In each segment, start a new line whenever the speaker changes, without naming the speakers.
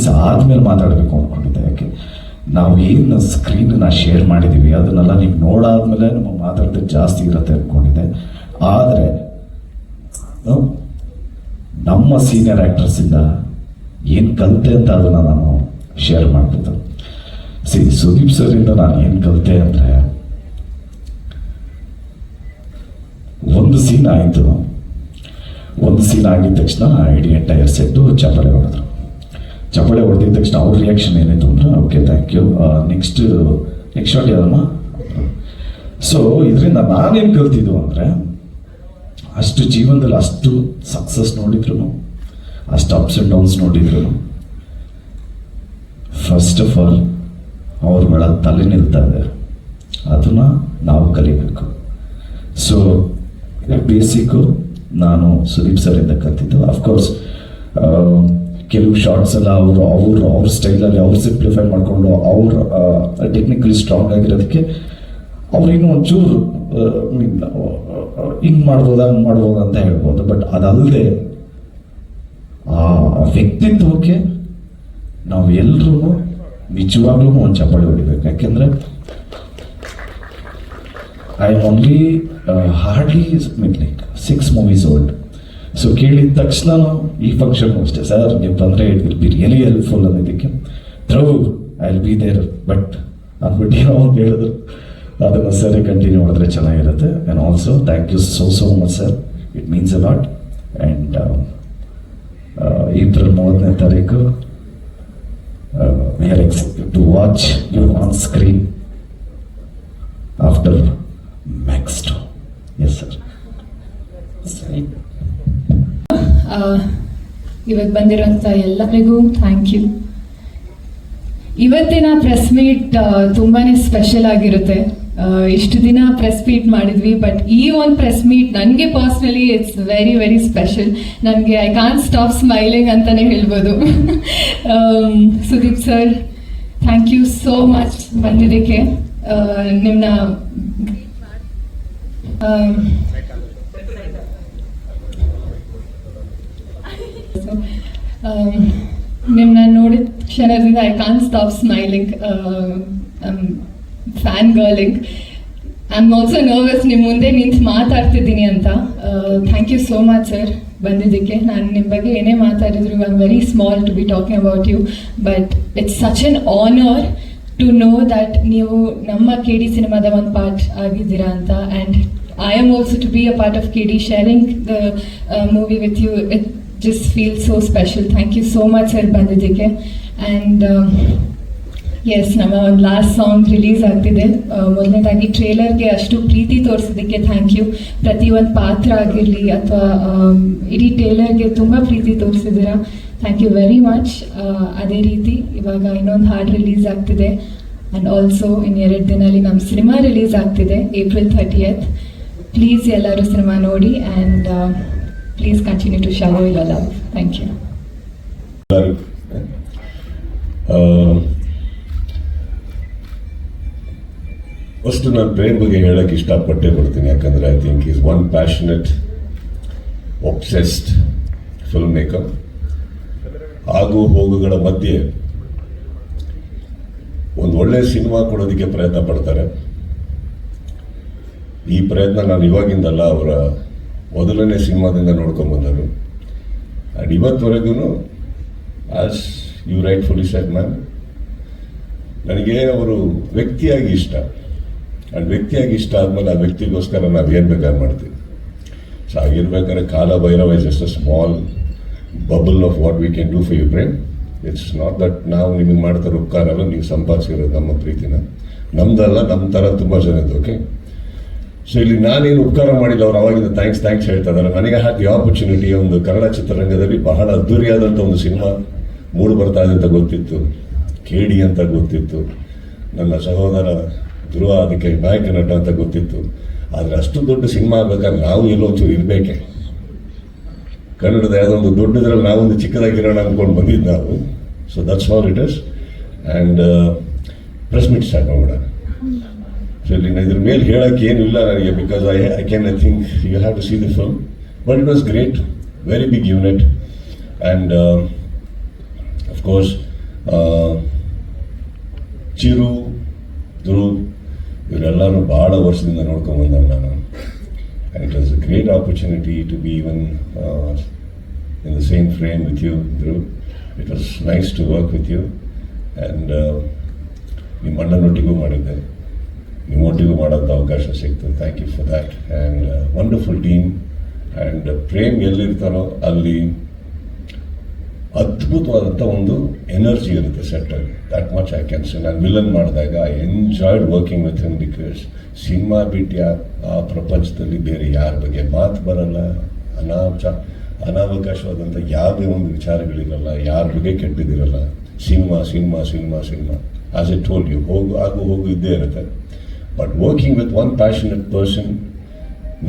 Release ಆದಮೇಲೆ ಮಾತಾಡಬೇಕು ಅಂದ್ಕೊಂಡಿದ್ದೆ. ಯಾಕೆ ನಾವು ಏನು ಸ್ಕ್ರೀನನ್ನ ಶೇರ್ ಮಾಡಿದ್ದೀವಿ ಅದನ್ನೆಲ್ಲ ನೀವು ನೋಡಾದ್ಮೇಲೆ ನಮಗೆ ಮಾತಾಡೋದು ಜಾಸ್ತಿ ಇರುತ್ತೆ ಅಂದ್ಕೊಂಡಿದ್ದೆ. ಆದರೆ ನಮ್ಮ ಸೀನಿಯರ್ ಆ್ಯಕ್ಟ್ರಸ್ಸಿಂದ ಏನು ಕಲಿತೆ ಅಂತ ಅದನ್ನು ನಾನು ಶೇರ್ ಮಾಡ್ಬೋದು. ಸುದೀಪ್ ಸರಿಂದ ನಾನು ಏನು ಕಲಿತೆ ಅಂದರೆ, ಒಂದು ಸೀನ್ ಆಯಿತು. ಒಂದು ಸೀನ್ ಆಗಿದ ತಕ್ಷಣ ಇಡೀ ಎಂಟೈರ್ ಸೆಟ್ಟು ಚಪ್ಪಾಳೆ ಹೊಡೆದ್ರು. ಚಪ್ಪಾಳೆ ಹೊಡೆದಿದ ತಕ್ಷಣ ಅವ್ರ ರಿಯಾಕ್ಷನ್ ಏನಿತ್ತು ಅಂದರೆ, okay thank you, next shot ಯಾರಮ್ಮ. ಸೊ ಇದರಿಂದ ನಾನೇನು ಕಲ್ತಿದ್ದು ಅಂದರೆ, ಅಷ್ಟು ಜೀವನದಲ್ಲಿ ಅಷ್ಟು ಸಕ್ಸಸ್ ನೋಡಿದ್ರು, ಅಷ್ಟು ಅಪ್ಸ್ ಆ್ಯಂಡ್ ಡೌನ್ಸ್ ನೋಡಿದ್ರು, ಫಸ್ಟ್ ಆಫ್ ಆಲ್ ಅವ್ರುಗಳ ತಲೆ ನಿಲ್ತಾ ಇದೆ, ಅದನ್ನು ನಾವು ಕಲಿಬೇಕು. ಸೊ ಬೇಸಿಕ್ಕು ನಾನು ಸುದೀಪ್ ಸರಿಂದ ಕಲ್ತಿದ್ದು. ಅಫ್ಕೋರ್ಸ್ ಕೆಲವು ಶಾರ್ಟ್ಸ್ ಎಲ್ಲ ಅವ್ರ ಸ್ಟೈಲಲ್ಲಿ ಅವ್ರು ಸಿಂಪ್ಲಿಫೈ ಮಾಡಿಕೊಂಡು ಅವ್ರು ಟೆಕ್ನಿಕಲಿ ಸ್ಟ್ರಾಂಗ್ ಆಗಿರೋದಕ್ಕೆ ಅವ್ರು ಇನ್ನೂ ಒಂಚೂರು ಹಿಂಗೆ ಮಾಡ್ಬೋದಾ ಹಂಗೆ ಮಾಡ್ಬೋದಾ ಅಂತ ಹೇಳ್ಬೋದು. ಬಟ್ ಅದಲ್ಲದೆ ಆ ವ್ಯಕ್ತಿತ್ವಕ್ಕೆ ನಾವು ಎಲ್ಲರೂ ನಿಜವಾಗ್ಲೂ ಒಂದು ಚಪ್ಪಾಳೆ ಹೊಡಿಬೇಕು. ಯಾಕೆಂದರೆ I am only hardly like 6 movies old. So ಕೇಳಿದ ತಕ್ಷಣ ಈ ಫಂಕ್ಷನ್ಗೂ ಅಷ್ಟೇ, ಸರ್ ನೀವು ಬಂದರೆ it will be really helpful ಅನ್ನೋದಕ್ಕೆ I will be there but ಅಂದ್ಬಿಟ್ಟು ಏನೋ ಒಂದು ಹೇಳಿದ್ರು. ಅದನ್ನು ಸರಿ ಕಂಟಿನ್ಯೂ ಮಾಡಿದ್ರೆ ಚೆನ್ನಾಗಿರುತ್ತೆ. And also thank you so much sir, it means a lot. And April 30ನೇ ತಾರೀಕು we are excited to watch you on screen after Max 2. Yes sir.
ಇವತ್ತು ಬಂದಿರೋಂಥ ಎಲ್ಲರಿಗೂ ಥ್ಯಾಂಕ್ ಯು. ಇವತ್ತಿನ ಪ್ರೆಸ್ ಮೀಟ್ ತುಂಬಾ ಸ್ಪೆಷಲ್ ಆಗಿರುತ್ತೆ. ಇಷ್ಟು ದಿನ ಪ್ರೆಸ್ ಮೀಟ್ ಮಾಡಿದ್ವಿ, ಬಟ್ ಈ ಒಂದು ಪ್ರೆಸ್ ಮೀಟ್ ನನಗೆ personally it's very very special. ನನಗೆ ಐ ಕಾಂಟ್ ಸ್ಟಾಪ್ ಸ್ಮೈಲಿಂಗ್ ಅಂತಲೇ ಹೇಳ್ಬೋದು. Sudeep sir, thank you so much ಬಂದಿದ್ದಕ್ಕೆ. ನಿಮ್ಮನ್ನ ನೋಡಿದ ಕ್ಷಣದಿಂದ I can't stop smiling, fan girling. I am also nervous ನಿಮ್ಮ ಮುಂದೆ ನಿಂತು ಮಾತಾಡ್ತಿದ್ದೀನಿ ಅಂತ. Thank you so much sir ಬಂದಿದ್ದಕ್ಕೆ. ನಾನು ನಿಮ್ಮ ಬಗ್ಗೆ ಏನೇ ಮಾತಾಡಿದ್ರು I am very small to be talking about you, but it's such an honour to know that ನೀವು ನಮ್ಮ KD ಸಿನಿಮಾದ ಒಂದು ಪಾರ್ಟ್ ಆಗಿದ್ದೀರಾ ಅಂತ. And I am also to be a part of KD, sharing the movie with you. It just feels so special. Thank you so much sir ಬಂದಿದ್ದಕ್ಕೆ. And S, ನಮ್ಮ ಒಂದು last song release ಆಗ್ತಿದೆ. ಮೊದಲನೇದಾಗಿ ಟ್ರೇಲರ್ಗೆ ಅಷ್ಟು ಪ್ರೀತಿ ತೋರಿಸೋದಕ್ಕೆ thank you. ಪ್ರತಿಯೊಂದು ಪಾತ್ರ ಆಗಿರಲಿ ಅಥವಾ ಇಡೀ ಟ್ರೇಲರ್ಗೆ ತುಂಬ ಪ್ರೀತಿ ತೋರಿಸಿದ್ದೀರಾ, ಥ್ಯಾಂಕ್ ಯು ವೆರಿ ಮಚ್. ಅದೇ ರೀತಿ ಇವಾಗ ಇನ್ನೊಂದು ಹಾಡು ರಿಲೀಸ್ ಆಗ್ತಿದೆ. ಆ್ಯಂಡ್ ಆಲ್ಸೋ ಇನ್ನು 2 ದಿನದಲ್ಲಿ ನಮ್ಮ ಸಿನಿಮಾ ರಿಲೀಸ್ ಆಗ್ತಿದೆ, ಏಪ್ರಿಲ್ 30th. ಪ್ಲೀಸ್ ಎಲ್ಲರೂ ಸಿನಿಮಾ ನೋಡಿ and please continue to shower your love. Thank you.
First ನಾನು ಪ್ರೇಮ್ ಬಗ್ಗೆ ಹೇಳಕ್ಕೆ ಇಷ್ಟಪಟ್ಟೆ ಪಡ್ತೀನಿ. ಯಾಕಂದರೆ I think is one passionate obsessed film maker. ಆಗು ಹೋಗುಗಳ ಮಧ್ಯೆ ಒಂದು ಒಳ್ಳೆಯ ಸಿನಿಮಾ ಕೊಡೋದಕ್ಕೆ ಪ್ರಯತ್ನ ಪಡ್ತಾರೆ. ಈ ಪ್ರಯತ್ನ ನಾನು ಇವಾಗಿಂದಲ್ಲ, ಅವರ ಮೊದಲನೇ ಸಿನಿಮಾದಿಂದ ನೋಡ್ಕೊಂಬಂದರು. ಆ್ಯಂಡ್ ಇವತ್ತುವರೆಗೂ as you rightfully said ma'am, ನನಗೆ ಅವರು ವ್ಯಕ್ತಿಯಾಗಿ ಇಷ್ಟ. ಆ್ಯಂಡ್ ವ್ಯಕ್ತಿಯಾಗಿ ಇಷ್ಟ ಆದಮೇಲೆ ಆ ವ್ಯಕ್ತಿಗೋಸ್ಕರ ನಾವು ಏನು ಬೇಕಾದ್ರೆ ಮಾಡ್ತೀವಿ. ಸೊ ಆಗಿರ್ಬೇಕಾದ್ರೆ Kaala Bhairava is just a small bubble of what we can do for you Prem. It's not that ನಾವು ನಿಮಗೆ ಮಾಡ್ತಾರೆ ಉಪಕಾರ ಅಲ್ಲ, ನೀವು ಸಂಪಾದಿಸಿರೋದು ನಮ್ಮ ಪ್ರೀತಿನ, ನಮ್ದಲ್ಲ, ನಮ್ಮ ಥರ ತುಂಬ ಜನ ಇದ್ದು. ಓಕೆ, ಸೊ ಇಲ್ಲಿ ನಾನೇನು ಉಪಕಾರ ಮಾಡಿಲ್ಲ, ಅವ್ರು ಅವಾಗಿಂದ ಥ್ಯಾಂಕ್ಸ್ ಹೇಳ್ತಾ ಇದ್ದಾರೆ. ನನಗೆ ಹ್ಯಾಡ್ ದಿ ಆಪರ್ಚುನಿಟಿ ಒಂದು ಕನ್ನಡ ಚಿತ್ರರಂಗದಲ್ಲಿ ಬಹಳ ಅದ್ದೂರಿಯಾದಂಥ ಒಂದು ಸಿನಿಮಾ ಮೂಡಿ ಬರ್ತಾ ಇದೆ ಅಂತ ಗೊತ್ತಿತ್ತು, KD ಅಂತ ಗೊತ್ತಿತ್ತು, ನನ್ನ ಸಹೋದರ ಧ್ರುವ ಅದಕ್ಕೆ ನಾಯಕ ನಟ ಅಂತ ಗೊತ್ತಿತ್ತು. ಆದರೆ ಅಷ್ಟು ದೊಡ್ಡ ಸಿನಿಮಾ ಆಗ್ಬೇಕಾದ್ರೆ ನಾವು ಎಲ್ಲೋ ಒಂಚೂರು ಇರಬೇಕೆ. ಕನ್ನಡದ ಯಾವುದೊಂದು ದೊಡ್ಡದ್ರಲ್ಲಿ ನಾವೊಂದು ಚಿಕ್ಕದಾಗಿರೋಣ ಅಂದ್ಕೊಂಡು ಬಂದಿದ್ದು ನಾವು. So that's all it is. And press meet start ಮಾಡೋಣ. ಸೊ ಇಲ್ಲಿ ಇದ್ರ ಮೇಲೆ ಹೇಳೋಕ್ಕೆ ಏನೂ ಇಲ್ಲ ನನಗೆ, because I think you have to see the film. But it was great, very big unit. And of course Chiru, Dhruv ಇವರೆಲ್ಲರೂ ಭಾಳ ವರ್ಷದಿಂದ ನೋಡ್ಕೊಂಡ್ಬಂದನು ನಾನು. And it was a great opportunity to be even in the same frame with you, Dhruv. It was nice to work with you. And ನಿಮ್ಮ ಅಣ್ಣನೊಟ್ಟಿಗೂ ಮಾಡಿದ್ದೆ, ನಿಮ್ಮೊಟ್ಟಿಗೂ ಮಾಡೋಂಥ ಅವಕಾಶ ಸಿಕ್ತು. Thank you for that. And wonderful team. And Prem ಎಲ್ಲಿರ್ತಾರೋ ಅಲ್ಲಿ ಅದ್ಭುತವಾದಂಥ ಒಂದು ಎನರ್ಜಿ ಇರುತ್ತೆ ಸೆಟ್ಟಲ್ಲಿ. That much I can say. ನಾನು ವಿಲನ್ ಮಾಡಿದಾಗ I enjoyed working with him because cinema ಬಿಟ್ಟು ಆ ಪ್ರಪಂಚದಲ್ಲಿ ಬೇರೆ ಯಾರ ಬಗ್ಗೆ ಮಾತು ಬರಲ್ಲ, ಅನಾವಕಾಶವಾದಂಥ ಯಾವುದೇ ಒಂದು ವಿಚಾರಗಳಿರಲ್ಲ, ಯಾರ ಬಗ್ಗೆ ಕೆಟ್ಟದಿರಲ್ಲ. Cinema cinema cinema cinema as a told you, ಹೋಗು ಇದ್ದೇ ಇರುತ್ತೆ. But working with one passionate person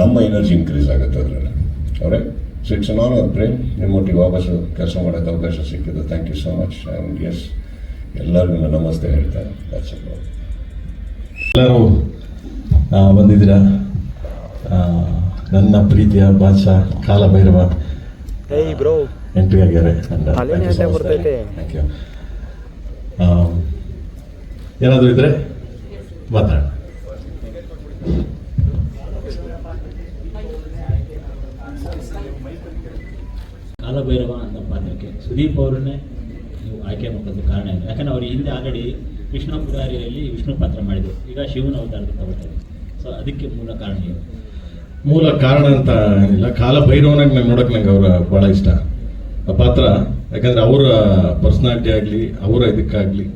ನಮ್ಮ ಎನರ್ಜಿ ಇನ್ಕ್ರೀಸ್ ಆಗುತ್ತೆ ಅದರಲ್ಲಿ. ಅವರೇ so it's an honour Prem, ನಿಮ್ಮೊಟ್ಟಿಗೆ ವಾಪಸ್ಸು ಕೆಲಸ ಮಾಡೋಕ್ಕೆ ಅವಕಾಶ ಸಿಕ್ಕಿದ್ದು. Thank you so much. And yes, ಎಲ್ಲರಿಗೂ ನಮಸ್ತೆ ಹೇಳ್ತಾರೆ.
ಎಲ್ಲರೂ ಬಂದಿದ್ದೀರಾ. ನನ್ನ ಪ್ರೀತಿಯ ಬಾದ್ಶಾ ಕಾಲಭೈರವ ಎಂಟ್ರಿ ಆಗ್ಯಾರೆ. Thank you. ಏನಾದರೂ ಇದ್ರೆ ಮಾತಾಡ.
ಕಾಲಭೈರವ ಅಂತ ಪಾತ್ರಕ್ಕೆ ಸುದೀಪ್ ಅವರನ್ನೇ ನೀವು ಆಯ್ಕೆ ಮಾಡೋದು ಕಾರಣ ಏನು? ಯಾಕಂದರೆ ಅವರು ಹಿಂದೆ ಆಲ್ರೆಡಿ ಕೃಷ್ಣ ಮುರಾರಿಯಲ್ಲಿ ವಿಷ್ಣು ಪಾತ್ರ ಮಾಡಿದರು, ಈಗ ಶಿವನ ಅವತಾರದ ತಗೊಳ್ತಾರೆ. ಸೊ ಅದಕ್ಕೆ ಮೂಲ ಕಾರಣ ಏನು?
ಮೂಲ ಕಾರಣ ಅಂತ ಏನಿಲ್ಲ, ಕಾಲಭೈರವನಾಗಿ ನಂಗೆ ನೋಡೋಕೆ ನಂಗೆ ಅವರ ಭಾಳ ಇಷ್ಟ ಆ ಪಾತ್ರ. ಯಾಕಂದರೆ ಅವರ ಪರ್ಸ್ನಾಲಿಟಿ ಆಗಲಿ, ಅವರ ಇದಕ್ಕಾಗಲಿ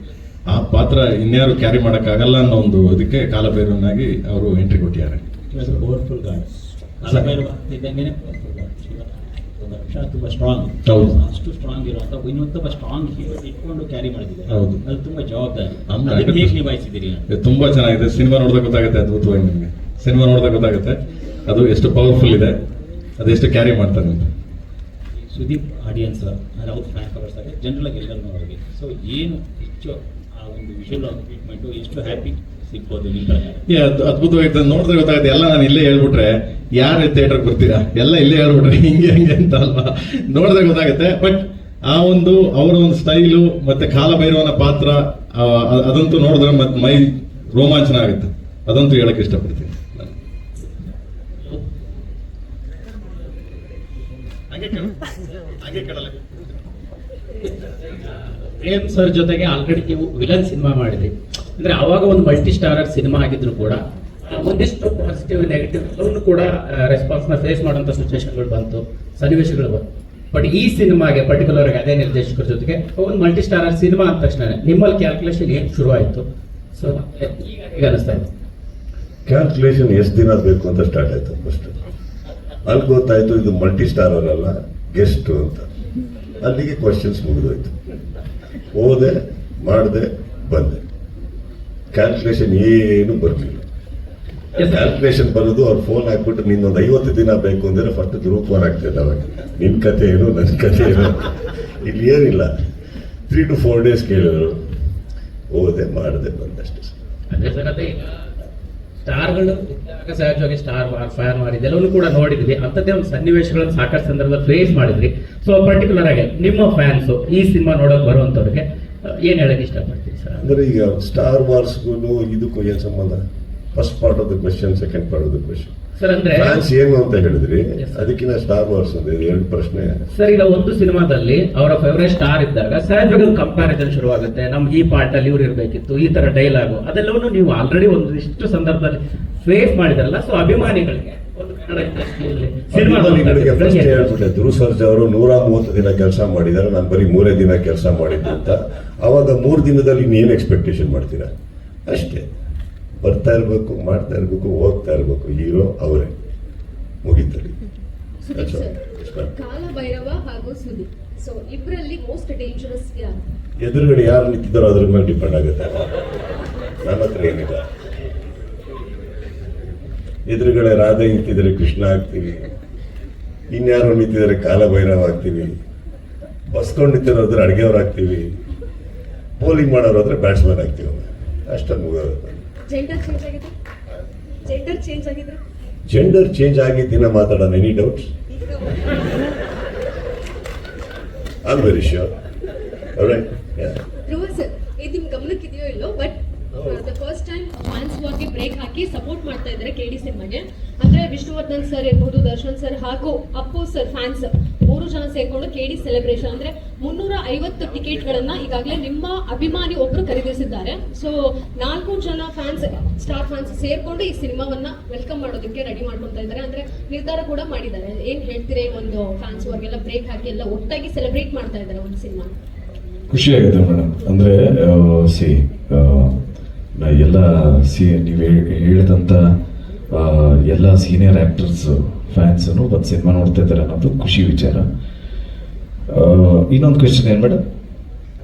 ಆ ಪಾತ್ರ ಇನ್ಯಾರು ಕ್ಯಾರಿ ಮಾಡೋಕ್ಕಾಗಲ್ಲ ಅನ್ನೋ ಒಂದು ಇದಕ್ಕೆ ಕಾಲಭೈರವನಾಗಿ ಅವರು ಎಂಟ್ರಿ ಕೊಟ್ಟಿದ್ದಾರೆ.
ಪವರ್ಫುಲ್ ಗಾಡ್ ಕಾಲಭೈರವ ಇದ್ದಂಗೆ ಪವರ್ಫುಲ್ ಗಾಡ್. ಒಂದು ಅಂಶ ತುಂಬ ಸ್ಟ್ರಾಂಗ್,
ಹೌದು,
ಅಷ್ಟು ಸ್ಟ್ರಾಂಗ್ ಇರುವಂಥ ಇನ್ನೊಂದು ಸ್ಟ್ರಾಂಗ್ ಹೀರೋ ಇಟ್ಕೊಂಡು ಕ್ಯಾರಿ ಮಾಡಿದ್ದಾರೆ.
ಹೌದು,
ಅದು ತುಂಬ ಜವಾಬ್ದಾರಿ. ಅದಕ್ಕೆ ಹೇಗೆ ನಿಭಾಯಿಸಿದ್ದೀರಿ?
ತುಂಬ ಚೆನ್ನಾಗಿದೆ. ಸಿನಿಮಾ ನೋಡಿದಾಗ ಗೊತ್ತಾಗುತ್ತೆ, ಅದ್ಭುತವಾಗಿ ನಿಮಗೆ ಸಿನಿಮಾ ನೋಡಿದಾಗ ಗೊತ್ತಾಗುತ್ತೆ ಅದು ಎಷ್ಟು ಪವರ್ಫುಲ್ ಇದೆ, ಅದೆಷ್ಟು ಕ್ಯಾರಿ ಮಾಡ್ತಾರೆ ಅಂತ.
ಸುದೀಪ್ ಆಡಿಯನ್ಸ್ ಅವ್ರ ಫ್ಯಾನ್ ಕವರ್ಸ್ ಆಗಿ ಜನರಲ್ ಆಗಿ ಎಲ್ಲರೂ ಅವರಿಗೆ ಸೊ ಏನು ಹೆಚ್ಚು ಆ ಒಂದು ವಿಷುವಲ್ ಟ್ರೀಟ್ಮೆಂಟು ಎಷ್ಟು ಹ್ಯಾಪಿ ಸಿಗ್ಬೋದು ನಿಮ್ಮ ಪ್ರಕಾರ?
ಅದ್ಭುತವಾಗಿದೆ. ನೋಡಿದ್ರೆ ಗೊತ್ತಾಗುತ್ತೆ. ಎಲ್ಲ ನಾನು ಇಲ್ಲೇ ಹೇಳ್ಬಿಟ್ರೆ ಯಾರು ಥಿಯೇಟರ್ಗೆ ಬರ್ತೀರಾ, ಎಲ್ಲ ಇಲ್ಲೇ ಹೇಳ್ಬಿಟ್ರೆ ಹಿಂಗೆ ಅಂತ ಅಲ್ವಾ, ನೋಡಿದ್ರೆ ಗೊತ್ತಾಗುತ್ತೆ. ಬಟ್ ಆ ಒಂದು ಅವರ ಒಂದು ಸ್ಟೈಲು ಮತ್ತೆ ಕಾಲಭೈರವನ ಪಾತ್ರ ಅದಂತೂ ನೋಡಿದ್ರೆ ಮತ್ತೆ ಮೈ ರೋಮಾಂಚನ ಆಗುತ್ತೆ. ಅದಂತೂ ಹೇಳಕ್ ಇಷ್ಟಪಡ್ತೀನಿ.
ಪ್ರೇಮ್ ಸರ್ ಜೊತೆಗೆ ಆಲ್ರೆಡಿ ನೀವು ವಿಲನ್ ಸಿನಿಮಾ ಮಾಡಿದ್ರಿ. ಅಂದ್ರೆ ಅವಾಗ ಒಂದು ಮಲ್ಟಿ ಸ್ಟಾರರ್ ಸಿನಿಮಾ ಆಗಿದ್ರು ಕೂಡ ಒಂದಿಷ್ಟು ಪಾಸಿಟಿವ್ ನೆಗೆಟಿವ್ ಕೂಡ ರೆಸ್ಪಾನ್ಸ್ ನ ಫೇಸ್ ಮಾಡುವಂತ ಸಿಚುವೇಶನ್ಗಳು ಬಂತು, ಸನ್ನಿವೇಶಗಳು ಬಂತು. ಬಟ್ ಈ ಸಿನಿಮಾಗೆ ಪರ್ಟಿಕ್ಯುಲರ್ ಆಗಿ ಅದೇ ನಿರ್ದೇಶಕರ ಜೊತೆಗೆ ಒಂದು ಮಲ್ಟಿ ಸ್ಟಾರರ್ ಸಿನಿಮಾ ಅಂದ ತಕ್ಷಣ ನಿಮ್ಮಲ್ಲಿ ಕ್ಯಾಲ್ಕುಲೇಷನ್ ಏನು ಶುರು ಆಯ್ತು? ಸೊ ಈಗ ಅನಿಸ್ತಾ ಇತ್ತು
ಕ್ಯಾಲ್ಕುಲೇಷನ್ ಎಷ್ಟು ದಿನ ಬೇಕು ಅಂತ ಸ್ಟಾರ್ಟ್ ಆಯ್ತು. ಫಸ್ಟ್ ಅಲ್ಲಿ ಗೊತ್ತಾಯ್ತು ಇದು ಮಲ್ಟಿ ಸ್ಟಾರರ್ ಅಲ್ಲ, ಗೆಸ್ಟ್ ಅಂತ. ಅಲ್ಲಿಗೆ ಕ್ವಶನ್ಸ್ ಮುಗಿದೋಯ್ತು. ಹೋದೆ, ಮಾಡಿದೆ, ಬಂದೆ. ಕ್ಯಾಲ್ಕುಲೇಷನ್ ಏನು ಬರಲಿಲ್ಲ. ಕ್ಯಾಲ್ಕುಲೇಷನ್ ಬರೋದು ಅವ್ರು ಫೋನ್ ಹಾಕ್ಬಿಟ್ಟು ನಿನ್ನೊಂದು 50 ದಿನ ಬೇಕು ಅಂದ್ರೆ ಫಸ್ಟ್ ಗ್ರೂಪ್ ಫೋನ್ ಆಗ್ತದೆ. ಅವಾಗ ನಿನ್ನ ಕತೆ ಏನು, ನನ್ನ ಕತೆ ಏನು, ಇಲ್ಲಿ ಏನಿಲ್ಲ. 3 to 4 days ಕೇಳಿದ್ರು, ಹೋದೆ, ಮಾಡಿದೆ, ಬಂದಷ್ಟೇ.
ಅದೇ ಸರ್, ಅದೇ ಸ್ಟಾರ್ಗಳು ಸಹಜವಾಗಿ ಸ್ಟಾರ್ ಫೈರ್ ಇದೆಲ್ಲವೂ ಕೂಡ ನೋಡಿದ್ವಿ. ಅಂಥದ್ದೇ ಒಂದು ಸನ್ನಿವೇಶಗಳನ್ನು ಸಾಕಷ್ಟು ಸಂದರ್ಭದಲ್ಲಿ ಫೇಸ್ ಮಾಡಿದ್ರಿ. ಸೊ ಪರ್ಟಿಕ್ಯುಲರ್ ಆಗಿ ನಿಮ್ಮ ಫ್ಯಾನ್ಸ್ ಈ ಸಿನಿಮಾ ನೋಡೋಕೆ ಬರುವಂತವ್ರಿಗೆ ಏನ್ ಹೇಳಕ್ ಇಷ್ಟಪಡ್ತೀವಿ ಸರ್?
ಅಂದ್ರೆ ಈಗ ಸ್ಟಾರ್ ವಾರ್ಸ್ಗೂ ಇದಕ್ಕೂ ಏನ್ ಸಂಬಂಧ? First part of the question, second part of the question.
Sir ಅಂದ್ರೆ
ಫ್ಯಾನ್ಸ್ ಏನು ಅಂತ ಹೇಳಿದ್ರಿ, ಅದಕ್ಕಿಂತ ಸ್ಟಾರ್ ವಾರ್ಸ್ ಅಂದ್ರೆ 2 ಪ್ರಶ್ನೆ.
ಸರ್ ಈಗ ಒಂದು ಸಿನಿಮಾದಲ್ಲಿ ಅವರ ಫೇವರೇಟ್ ಸ್ಟಾರ್ ಇದ್ದಾಗ ಸಹಜವಾಗಿ ಕಂಪ್ಯಾರಿಸನ್ ಶುರುವಾಗುತ್ತೆ. ನಮ್ಗೆ ಈ ಪಾರ್ಟ್ ಅಲ್ಲಿ ಇವ್ರು ಇರ್ಬೇಕಿತ್ತು, ಈ ತರ ಡೈಲಾಗು, ಅದೆಲ್ಲವನ್ನು ನೀವು ಆಲ್ರೆಡಿ ಒಂದಿಷ್ಟು ಸಂದರ್ಭದಲ್ಲಿ ಫೇಸ್ ಮಾಡಿದಾರಲ್ಲ. ಸೊ ಅಭಿಮಾನಿಗಳಿಗೆ ಒಂದು ಕನ್ನಡ ಇಂಡಸ್ಟ್ರಿಯಲ್ಲಿ
ಸಿನಿಮಾಗಳಿಗೆ ಫಸ್ಟ್ ಹೇಳ್ಬಿಟ್ಟೆ, ಧ್ರುವ್ ಸರ್ಜಾ ಅವರು 130 ದಿನ ಕೆಲಸ ಮಾಡಿದ್ದಾರೆ, ನಾನು ಬರೀ 3 ದಿನ ಕೆಲಸ ಮಾಡಿದ್ದು ಅಂತ. ಅವಾಗ 3 ದಿನದಲ್ಲಿ ಇನ್ನೇನು ಎಕ್ಸ್ಪೆಕ್ಟೇಷನ್ ಮಾಡ್ತೀರಾ? ಅಷ್ಟೇ, ಬರ್ತಾ ಇರ್ಬೇಕು, ಮಾಡ್ತಾ ಇರ್ಬೇಕು, ಹೋಗ್ತಾ ಇರ್ಬೇಕು. ಹೀರೋ ಅವರೇ, ಮುಗಿತಲ್ಲಿ.
ಕಾಲಭೈರವ ಹಾಗೂ ಸುದೀಪ್, ಸೊ ಇಬ್ಬರಲ್ಲಿ ಮೋಸ್ಟ್ ಡೇಂಜರಸ್ ಯಾರು?
ಎದುರುಗಡೆ ಯಾರು ನಿಂತಿದ್ದಾರೋ ಅದ್ರ ಮೇಲೆ ಡಿಪೆಂಡ್ ಆಗುತ್ತೆ. ನನ್ನ ಹತ್ರ ಏನಿಲ್ಲ. ಎದುರುಗಡೆ ರಾಧೆ ನಿಂತಿದ್ರೆ ಕೃಷ್ಣ ಆಗ್ತೀವಿ, ಇನ್ಯಾರು ನಿಂತಿದ್ದಾರೆ ಕಾಲಭೈರವ ಆಗ್ತೀವಿ, ಬಸ್ಕೊಂಡು ನಿಂತಿರೋದ್ರೆ ಅಡುಗೆಯವ್ರು ಆಗ್ತೀವಿ, ಬೌಲಿಂಗ್ ಮಾಡೋರಾದ್ರೆ ಬ್ಯಾಟ್ಸ್ಮನ್ ಆಗ್ತೀವಿ. ಅಷ್ಟೊಂದು ಮುಗೋದು.
ಜೆಂಡರ್ ಚೇಂಜ್ ಆಗಿದೆ? ಜೆಂಡರ್ ಚೇಂಜ್ ಆಗಿದ್ರೆ
ಜೆಂಡರ್ ಚೇಂಜ್ ಆಗಿದ್ದಿನ ಮಾತಾಡೋಣ. Any doubts? I am very sure.
Dhruva sir, ಇದು ನಿಮ್ ಗಮನಕ್ಕಿದೆಯೋ ಇಲ್ಲೋ, ಬಟ್ ಆಗಿ ಬ್ರೇಕ್ ಹಾಕಿ ಸಪೋರ್ಟ್ ಮಾಡ್ತಾ ಇದ್ದಾರೆ KD ಸಿನಿಮಾಗೆ. ಅಂದ್ರೆ ವಿಷ್ಣುವರ್ಧನ್ ಸರ್ ಇರ್ಬೋದು, ದರ್ಶನ್ ಸರ್ ಹಾಗೂ ಅಪ್ಪು ಸರ್ ಫ್ಯಾನ್ಸ್ 3 ಜನ ಸೇರ್ಕೊಂಡು KD ಸೆಲೆಬ್ರೇಷನ್ ಅಂದ್ರೆ 350 ಟಿಕೆಟ್ಗಳನ್ನ ಈಗಾಗಲೇ ನಿಮ್ಮ ಅಭಿಮಾನಿ ಒಬ್ರು ಖರೀದಿಸಿದ್ದಾರೆ. ಸೊ 4 ಜನ ಫ್ಯಾನ್ಸ್, ಸ್ಟಾರ್ ಫ್ಯಾನ್ಸ್ ಸೇರ್ಕೊಂಡು ಈ ಸಿನಿಮಾವನ್ನ ವೆಲ್ಕಮ್ ಮಾಡೋದಕ್ಕೆ ರೆಡಿ ಮಾಡ್ಕೊತಾ ಇದ್ದಾರೆ. ಅಂದ್ರೆ ನಿರ್ಧಾರ ಕೂಡ ಮಾಡಿದ್ದಾರೆ. ಏನ್ ಹೇಳ್ತೀರಾ, ಒಂದು ಫ್ಯಾನ್ಸ್ ಅವ್ರಿಗೆಲ್ಲ ಬ್ರೇಕ್ ಹಾಕಿ ಎಲ್ಲ ಒಟ್ಟಾಗಿ ಸೆಲೆಬ್ರೇಟ್ ಮಾಡ್ತಾ ಇದ್ದಾರೆ ಒಂದು ಸಿನಿಮಾ?
ಖುಷಿಯಾಗುತ್ತೆ ಮೇಡಮ್. ಅಂದರೆ ಎಲ್ಲ ನೀವು ಹೇಳಿದಂಥ ಎಲ್ಲ ಸೀನಿಯರ್ ಆ್ಯಕ್ಟರ್ಸ್ ಫ್ಯಾನ್ಸನ್ನು ಒಂದು ಸಿನಿಮಾ ನೋಡ್ತಾ ಇದ್ದಾರೆ ಅನ್ನೋದು ಖುಷಿ ವಿಚಾರ. ಇನ್ನೊಂದು ಕ್ವೆಶನ್ ಏನು ಮೇಡಮ್?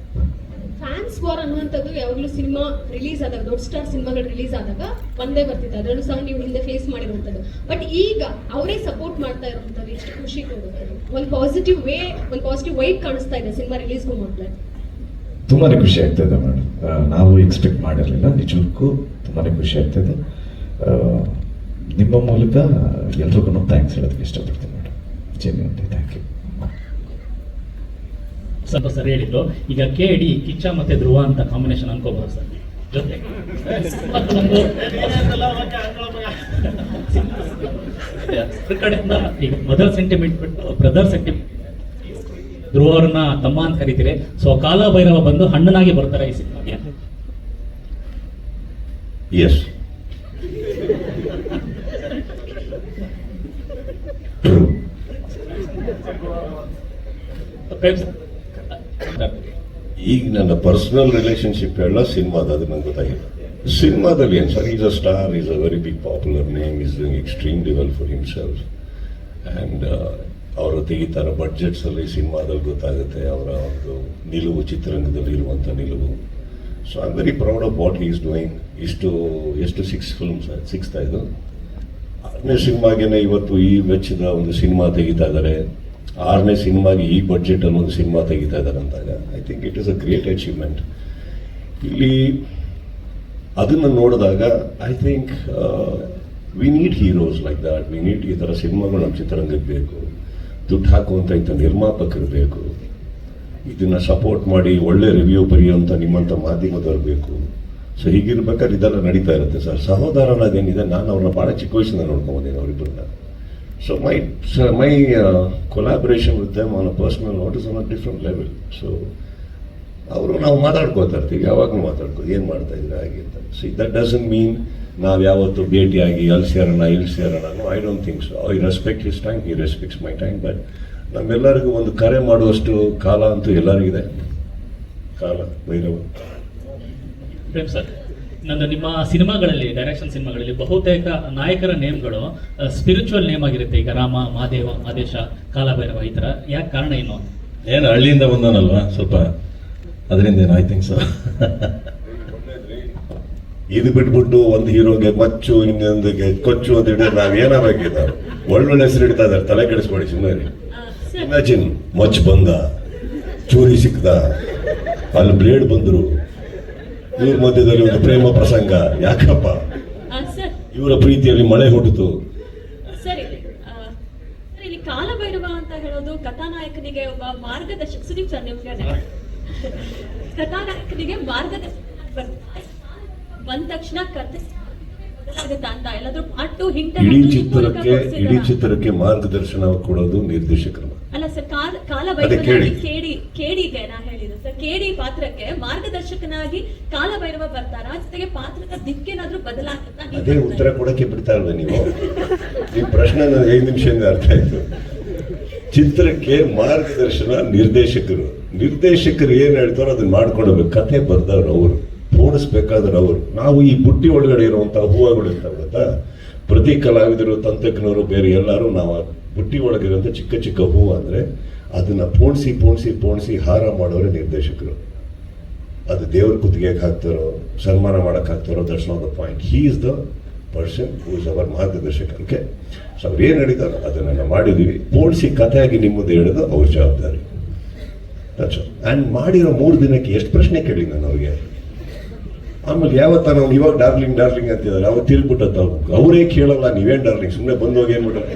ಫ್ಯಾನ್ಸ್ ವಾರ್ ಅನ್ನುವಂಥದ್ದು ಯಾವಾಗಲೂ ಸಿನಿಮಾ ರಿಲೀಸ್ ಆದಾಗ, ದೊಡ್ಡ ಸ್ಟಾರ್ ಸಿನಿಮಾಗಳು ರಿಲೀಸ್ ಆದಾಗ ಒಂದೇ ಬರ್ತಿತ್ತು. ಅದರಲ್ಲೂ ಸಹ ನೀವು ಹಿಂದೆ ಫೇಸ್ ಮಾಡಿರುವಂಥದ್ದು. ಬಟ್ ಈಗ ಅವರೇ ಸಪೋರ್ಟ್ ಮಾಡ್ತಾ ಇರುವಂಥದ್ದು ಎಷ್ಟು ಖುಷಿ ಕೊಡುತ್ತೆ. ಒಂದು ಪಾಸಿಟಿವ್ ವೈಬ್ ಕಾಣಿಸ್ತಾ ಇದೆ ಸಿನಿಮಾ ರಿಲೀಸ್ಗೂ ಮೊದಲೇ.
ತುಂಬಾ ಖುಷಿ ಆಗ್ತಾಯಿದೆ ಮೇಡಮ್. ನಾವು ಎಕ್ಸ್ಪೆಕ್ಟ್ ಮಾಡಿರಲಿಲ್ಲ, ನಿಜಕ್ಕೂ ತುಂಬಾ ಖುಷಿ ಆಗ್ತಾಯಿದೆ. ನಿಮ್ಮ ಮೂಲಕ ಎಲ್ರಿಗೂ ಥ್ಯಾಂಕ್ಸ್ ಹೇಳೋದಕ್ಕೆ ಇಷ್ಟಪಡ್ತೀನಿ ಮೇಡಮ್. Genuinely thank you.
ಸ್ವಲ್ಪ ಸರಿ ಹೇಳಿದ್ರು. ಈಗ KD ಕಿಚ್ಚ ಮತ್ತೆ ಧ್ರುವ ಅಂತ ಕಾಂಬಿನೇಷನ್ ಅನ್ಕೋಬಹುದು ಸರ್ ಜೊತೆ ಕಡೆಯಿಂದ ಈಗ ಮದರ್ ಸೆಂಟಿಮೆಂಟ್ ಬಿಟ್ಟು ಬ್ರದರ್ ಸೆಂಟಿಮೆಂಟ್, ಧ್ರುವ ಅವ್ರನ್ನ ತಮ್ಮ ಅಂತ ಕರೀತೀರಿ. ಸೊ ಕಾಲಭೈರವ ಬಂದು ಹಣ್ಣನಾಗಿ ಬರ್ತಾರೆ ಈ ಸಿನಿಮಾಗೆ.
ಎಸ್, ಈಗ ನನ್ನ ಪರ್ಸನಲ್ ರಿಲೇಶನ್ಶಿಪ್ ಎಲ್ಲ ಸಿನಿಮಾದ, ಅದು ನಂಗೆ ಗೊತ್ತಾಗಿಲ್ಲ. ಸಿನಿಮಾದಲ್ಲಿ ಏನು sir, is a star, is a very big popular name, is doing extremely well for himself. And ಅವರು ತೆಗಿತಾರ ಬಡ್ಜೆಟ್ಸ್ ಅಲ್ಲಿ ಸಿನಿಮಾದಲ್ಲಿ ಗೊತ್ತಾಗುತ್ತೆ ಅವರ ಒಂದು ನಿಲುವು, ಚಿತ್ರರಂಗದಲ್ಲಿ ಇರುವಂಥ ನಿಲುವು. So I am very proud of what he is doing. ಎಷ್ಟು 6 ಫಿಲ್ಮ್ಸ್, 6th ಇದು 6ನೇ ಸಿನಿಮಾಗೇನೆ ಇವತ್ತು ಈ ವೆಚ್ಚದ ಒಂದು ಸಿನಿಮಾ ತೆಗಿತಾ ಇದ್ದಾರೆ. 6ನೇ ಸಿನಿಮಾಗೆ ಈ ಬಡ್ಜೆಟ್ ಅನ್ನೋದು ಸಿನಿಮಾ ತೆಗಿತಾ ಇದ್ದಾರೆ ಅಂದಾಗ I think it is a great achievement. ಇಲ್ಲಿ ಅದನ್ನು ನೋಡಿದಾಗ I think we need heroes like that. We need ಈ ಥರ ಸಿನಿಮಾಗಳು ನಮ್ಮ ಚಿತ್ರರಂಗಕ್ಕೆ ಬೇಕು. ದುಡ್ಡು ಹಾಕುವಂಥ ಇಂಥ ನಿರ್ಮಾಪಕರು ಬೇಕು. ಇದನ್ನು ಸಪೋರ್ಟ್ ಮಾಡಿ ಒಳ್ಳೆ ರಿವ್ಯೂ ಬರೆಯುವಂಥ ನಿಮ್ಮಂಥ ಮಾಧ್ಯಮದವ್ರು ಬೇಕು. ಸೊ ಹೀಗಿರ್ಬೇಕಾದ್ರೆ ಇದೆಲ್ಲ ನಡೀತಾ ಇರುತ್ತೆ ಸರ್. ಸಹೋದರನಾದೇನಿದೆ, ನಾನು ಅವ್ರನ್ನ ಭಾಳ ಚಿಕ್ಕ ವಯಸ್ಸಿಂದ ನೋಡ್ಕೊಂಬಂದಿನಿ ಅವರಿಬ್ಬರನ್ನ. So my collaboration with them on a personal note is on a different level. So ಅವರು ನಾವು ಮಾತಾಡ್ಕೋತಾ ಇರ್ತೀವಿ, ಯಾವಾಗಲೂ ಮಾತಾಡ್ಕೋದು ಏನು ಮಾಡ್ತಾ ಇದ್ರೆ ಹಾಗೆ ಅಂತ. ಸೊ ದಟ್ ಡಸಂಟ್ ಮೀನ್ ನಾವು ಯಾವತ್ತು ಭೇಟಿಯಾಗಿ ಅಲ್ಲಿ ಸೇರೋಣ ಇಲ್ಲಿ ಸೇರೋಣ. I don't think so. I respect his time, he respects my time. But ನಮ್ಮೆಲ್ಲರಿಗೂ ಒಂದು ಕರೆ ಮಾಡುವಷ್ಟು ಕಾಲ ಅಂತೂ ಎಲ್ಲರಿಗಿದೆ. ಕಾಲ ಭೈರವ.
ಪ್ರೇಮ್ ಸರ್, ನಂದು ನಿಮ್ಮ ಸಿನಿಮಾಗಳಲ್ಲಿ, ಡೈರೆಕ್ಷನ್ ಸಿನಿಮಾಗಳಲ್ಲಿ ಬಹುತೇಕ ನಾಯಕರ ನೇಮ್ಗಳು ಸ್ಪಿರಿಚುವಲ್ ನೇಮ್ ಆಗಿರುತ್ತೆ. ಈಗ ರಾಮ, ಮಹಾದೇವ, ಆದೇಶ, ಕಾಲಭೈರವ, ಈ ಥರ. ಯಾಕೆ ಕಾರಣ ಏನು?
ಏನು ಹಳ್ಳಿಯಿಂದ ಬಂದನಲ್ವಾ, ಸ್ವಲ್ಪ ಅದರಿಂದ ಏನು ಐ ಥಿಂಕ್ ಸೊ.
ಇದು ಬಿಟ್ಬಿಟ್ಟು ಒಂದು ಹೀರೋಗೆ ಮಚ್ಚು, ಇನ್ನೊಂದಿಗೆ ಕೊಚ್ಚು ಅಂತ ಹಿಡಿದ್ರೆ ನಾವು ಏನಾಗಬೇಕಿದ್ದ? ಒಳ್ಳೊಳ್ಳೆ ಹೆಸರು ಹಿಡಿತಾ ಇದ್ದಾರೆ, ತಲೆ ಕೆಡಿಸ್ಬೇಡಿ ಸುಮ್ಮನೆ. ಇಮ್ಯಾಜಿನ್, ಮಚ್ಚು ಬಂದ, ಚೂರಿ ಸಿಕ್ಕದ, ಅಲ್ಲಿ ಬ್ಲೇಡ್ ಬಂದರು, ಇವ್ರ ಮಧ್ಯದಲ್ಲಿ ಒಂದು ಪ್ರೇಮ ಪ್ರಸಂಗ. ಯಾಕಪ್ಪ? ಇವರ ಪ್ರೀತಿಯಲ್ಲಿ ಮಳೆ ಹುಟ್ಟಿತು.
ಸರಿ, ಇಲ್ಲಿ ಕಾಲಭೈರವ ಅಂತ ಹೇಳೋದು ಕಥಾನಾಯಕನಿಗೆ ಒಬ್ಬ ಮಾರ್ಗದರ್ಶಕ. ಸುದೀಪ್ ಸರ್, ನಿಮ್ಗೆ ಕಥಾನಾಯಕನಿಗೆ ಮಾರ್ಗದರ್ಶಕ ಬಂದ ತಕ್ಷಣ ಕಥೆ ಬದಲಾಗುತ್ತಾ ಅಂತ ಎಲ್ಲಾದ್ರೂ ಪಾರ್ಟ್ 2 ಹಿಂಟ್
ಇಡೀ ಚಿತ್ರಕ್ಕೆ ಮಾರ್ಗದರ್ಶನ ಕೊಡೋದು ನಿರ್ದೇಶಕರು.
ಅಲ್ಲ ಸರ್, ಕಾಲಭೈರವನಾಗಿ ಕೇಡಿಗೆ ನಾ ಹೇಳಿದ್ದು ಸರ್, KD ಪಾತ್ರಕ್ಕೆ ಮಾರ್ಗದರ್ಶಕನಾಗಿ ಕಾಲಭೈರವ ಬರ್ತಾರ, ಜೊತೆಗೆ ಪಾತ್ರದ ದಿಕ್ಕೇನಾದ್ರೂ ಬದಲಾಗುತ್ತಾ?
ಅದೇ ಉತ್ತರ ಕೊಡಕ್ಕೆ ಬಿಡ್ತಾ ಇಲ್ವ ನೀವು? ಈ ಪ್ರಶ್ನೆ 5 ನಿಮಿಷದಿಂದ ಅರ್ಥ ಆಯ್ತು. ಚಿತ್ರಕ್ಕೆ ಮಾರ್ಗದರ್ಶನ ನಿರ್ದೇಶಕರು ಏನ್ ಹೇಳ್ತಾರೋ ಅದನ್ನ ಮಾಡ್ಕೊಡ್ಬೇಕು. ಕಥೆ ಬರ್ದವ್ರು ಅವರು, ಪೂರ್ಣಿಸ್ಬೇಕಾದ್ರೆ ಅವರು. ನಾವು ಈ ಬುಟ್ಟಿ ಒಳಗಡೆ ಇರುವಂತಹ ಹೂವುಗಳು ಇರ್ತಾವೆ ಗೊತ್ತಾ, ಪ್ರತಿ ಕಲಾವಿದರು, ತಂತ್ರಜ್ಞರು, ಬೇರೆ ಎಲ್ಲರೂ ನಾವು ಬುಟ್ಟಿ ಒಳಗಿರುವಂಥ ಚಿಕ್ಕ ಚಿಕ್ಕ ಹೂವು ಅಂದರೆ ಅದನ್ನ ಪೋಣಿಸಿ ಹಾರ ಮಾಡೋರೇ ನಿರ್ದೇಶಕರು. ಅದು ದೇವ್ರ ಕುತ್ತಿಗೆಗೆ ಹಾಕ್ತಾರೋ, ಸನ್ಮಾನ ಮಾಡಕ್ಕೆ ಹಾಕ್ತಾರೋ, that's not the point. He is the person who is our ಮಾರ್ಗದರ್ಶಕ. ಓಕೆ, ಸೊ ಅವ್ರು ಏನು ಹೇಳಿದಾರೋ ಅದನ್ನೆಲ್ಲ ಮಾಡಿದ್ದೀವಿ. ಪೋಣಿಸಿ ಕಥೆಯಾಗಿ ನಿಮ್ಮದು ಹೇಳೋದು ಅವ್ರ ಜವಾಬ್ದಾರಿ. ಆ್ಯಂಡ್ ಮಾಡಿರೋ 3 ದಿನಕ್ಕೆ ಎಷ್ಟು ಪ್ರಶ್ನೆ ಕೇಳಿ ನಾನು ಅವ್ರಿಗೆ. ಆಮೇಲೆ ಯಾವತ್ತ ನಾವು ಇವಾಗ ಡಾರ್ಲಿಂಗ್ ಅಂತಿದ್ದಾರೆ, ಅವಾಗ ತಿರ್ಗ್ಬಿಟ್ಟತ್ತ ಅವರೇ ಕೇಳಲ್ಲ, ನೀವೇನು ಡಾರ್ಲಿಂಗ್, ಸುಮ್ಮನೆ ಬಂದೋಗಿ ಏನ್ಬಿಟ್ರೆ.